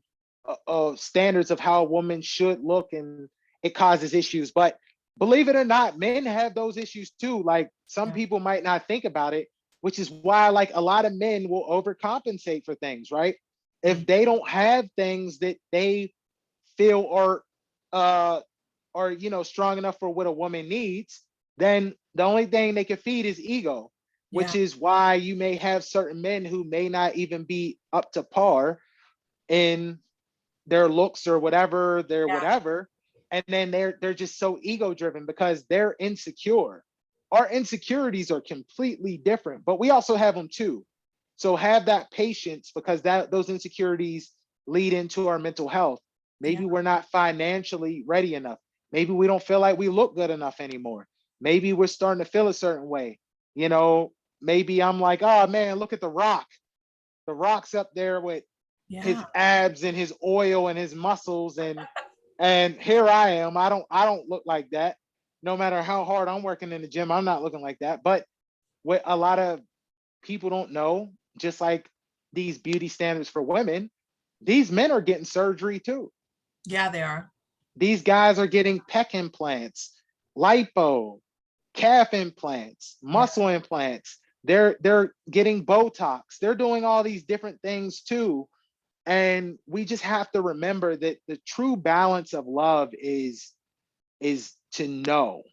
standards of how a woman should look, and it causes issues. But believe it or not, men have those issues too. Like, some Yeah. people might not think about it, which is why like a lot of men will overcompensate for things, right? If Mm. they don't have things that they feel uh are, strong enough for what a woman needs, then the only thing they can feed is ego, Yeah. which is why you may have certain men who may not even be up to par in their looks or whatever, their Yeah. whatever, and then they're just so ego driven because they're insecure. Our insecurities are completely different, but we also have them too. So have that patience, because that those insecurities lead into our mental health. Yeah. Maybe we're not financially ready enough. Maybe we don't feel like we look good enough anymore. Maybe we're starting to feel a certain way. You know, maybe I'm like, oh man, look at The Rock. The Rock's up there with his Yeah. abs and his oil and his muscles, and here I am. I don't look like that. No matter how hard I'm working in the gym, I'm not looking like that. But what a lot of people don't know, just like these beauty standards for women, these men are getting surgery too. Yeah, they are. These guys are getting pec implants, lipo, calf implants, Yeah. muscle implants. They're getting Botox. They're doing all these different things too. And we just have to remember that the true balance of love is to know,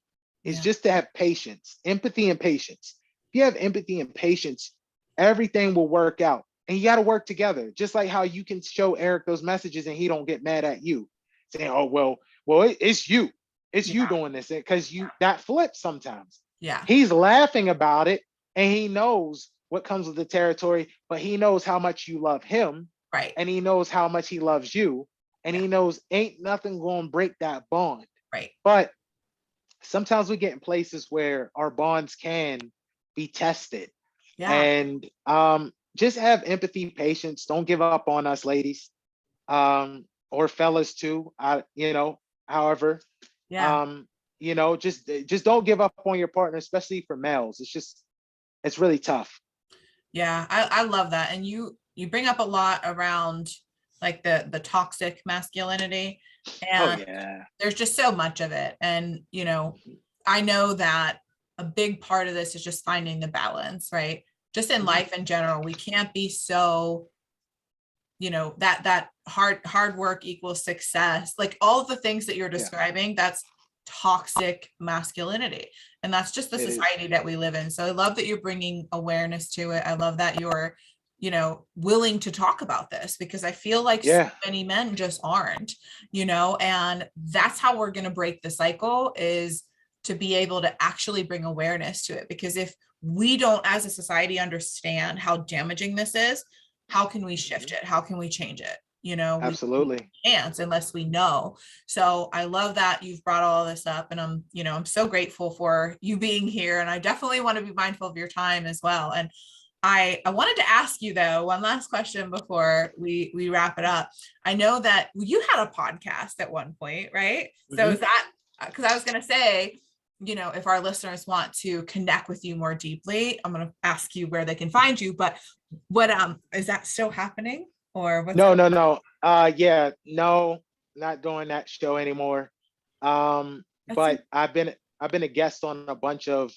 is Yeah. just to have patience, empathy and patience. If you have empathy and patience, everything will work out. And you got to work together. Just like how you can show Eric those messages and he don't get mad at you, saying, "Oh it's you, it's you Yeah. doing this," because you that flips sometimes. Yeah. He's laughing about it, and he knows what comes with the territory, but he knows how much you love him, Right. and he knows how much he loves you, and Yeah. he knows ain't nothing going to break that bond. Right. But sometimes we get in places where our bonds can be tested, Yeah. and just have empathy, patience. Don't give up on us, ladies, or fellas too. However, Yeah. um, just don't give up on your partner, especially for males. It's really tough. Yeah. I love that. And you bring up a lot around like the toxic masculinity. Oh And yeah. there's just so much of it. And, I know that a big part of this is just finding the balance, right? Just in Mhm. life in general, we can't be so, that hard work equals success. Like all of the things that you're Yeah, describing, that's toxic masculinity. And that's just the it is. society that we live in. So I love that you're bringing awareness to it. I love that you're willing to talk about this, because I feel like so Yeah. many men just aren't, and that's how we're going to break the cycle, is to be able to actually bring awareness to it. Because if we don't, as a society, understand how damaging this is, how can we shift Mhm. it? How can we change it? We Absolutely. can't unless we know. So I love that you've brought all this up, and I'm so grateful for you being here. And I definitely want to be mindful of your time as well. And I wanted to ask you though, one last question before we wrap it up. I know that you had a podcast at one point, right? So Mhm. is that, because I was going to say, if our listeners want to connect with you more deeply, I'm going to ask you where they can find you, but what is that still happening, or what's No, going no, no. Yeah, no, not doing that show anymore. that's But I've been a guest on a bunch of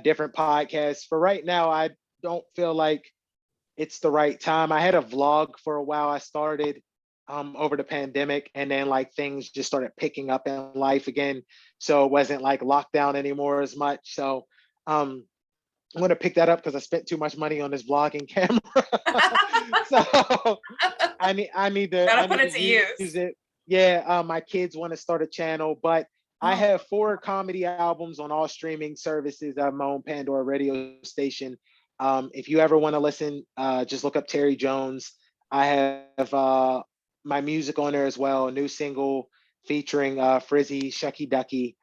different podcasts. For right now, I don't feel like it's the right time. I had a vlog for a while I started. over the pandemic, and then like things just started picking up in life again. So it wasn't like lockdown anymore as much. So um, I'm gonna pick that up because I spent too much money on this vlogging camera. So I Gotta put need to it to use use. it. Yeah, my kids want to start a channel, but I Oh, have 4 comedy albums on all streaming services. I have my own Pandora radio station. If you ever want to listen, just look up Terry Jones. I have my music on there as well. A new single featuring Frizzy, Shucky Ducky,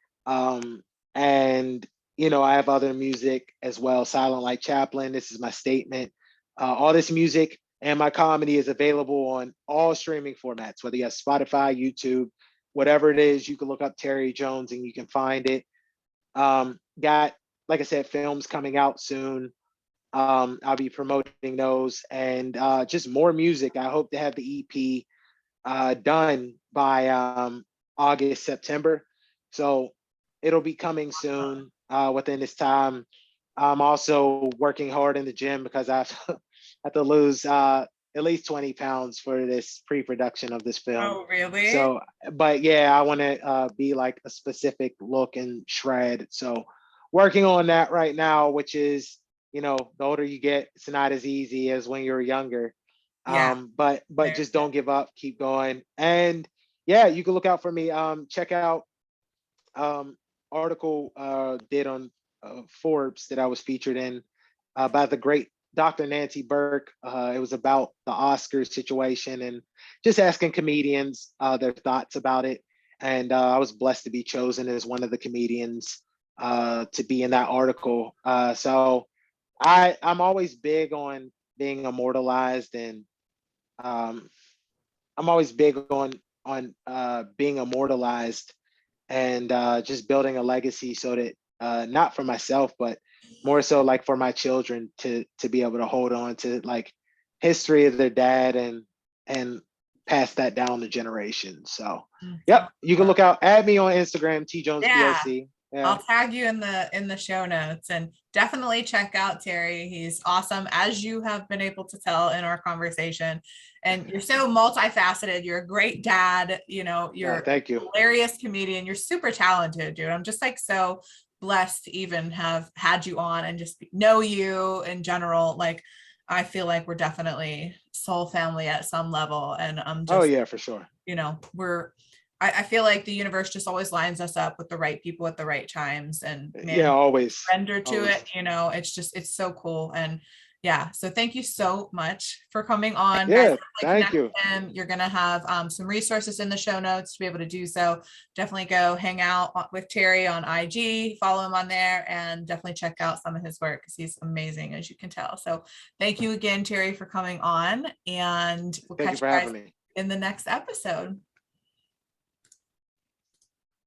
and I have other music as well. Silent Like Chaplin. This is my statement. All this music and my comedy is available on all streaming formats, whether you have Spotify, YouTube, whatever it is. You can look up Terry Jones and you can find it. Got, like I said, films coming out soon. I'll be promoting those, and just more music. I hope to have the EP done by August, September. So it'll be coming soon within this time. I'm also working hard in the gym because I have to lose at least 20 pounds for this pre-production of this film. oh, really? So, but yeah, I want to be like a specific look and shred. So working on that right now, which is, the older you get, it's not as easy as when you're younger. Yeah. But There. just don't give up, keep going. And yeah, you can look out for me. Check out um article did on Forbes that I was featured in by the great Dr. Nancy Burke. It was about the Oscars situation and just asking comedians their thoughts about it. And I was blessed to be chosen as one of the comedians to be in that article. So I'm always big on being immortalized, and um, I'm always big on being immortalized and just building a legacy so that not for myself, but more so like for my children to be able to hold on to like history of their dad and pass that down the generations. So, Oh, yep, you can look out. Add me on Instagram, T Jones yeah. POC. I'll Yeah, tag you in the show notes, and definitely check out Terry. He's awesome, as you have been able to tell in our conversation. And you're so multifaceted. You're a great dad. You're thank a you. hilarious comedian. You're super talented, dude. I'm just like so blessed to even have had you on and just know you in general. Like, I feel like we're definitely soul family at some level, and I'm Oh just, yeah, for sure. we're I feel like the universe just always lines us up with the right people at the right times, and Yeah, man, always, surrender to always. it. It's so cool. And yeah, so thank you so much for coming on, guys. Yeah, Definitely thank connect you. with him. You're gonna have some resources in the show notes to be able to do so. Definitely go hang out with Terry on IG, follow him on there, and definitely check out some of his work because he's amazing, as you can tell. So thank you again, Terry, for coming on, and we'll Thank you catch for you guys having me. in the next episode.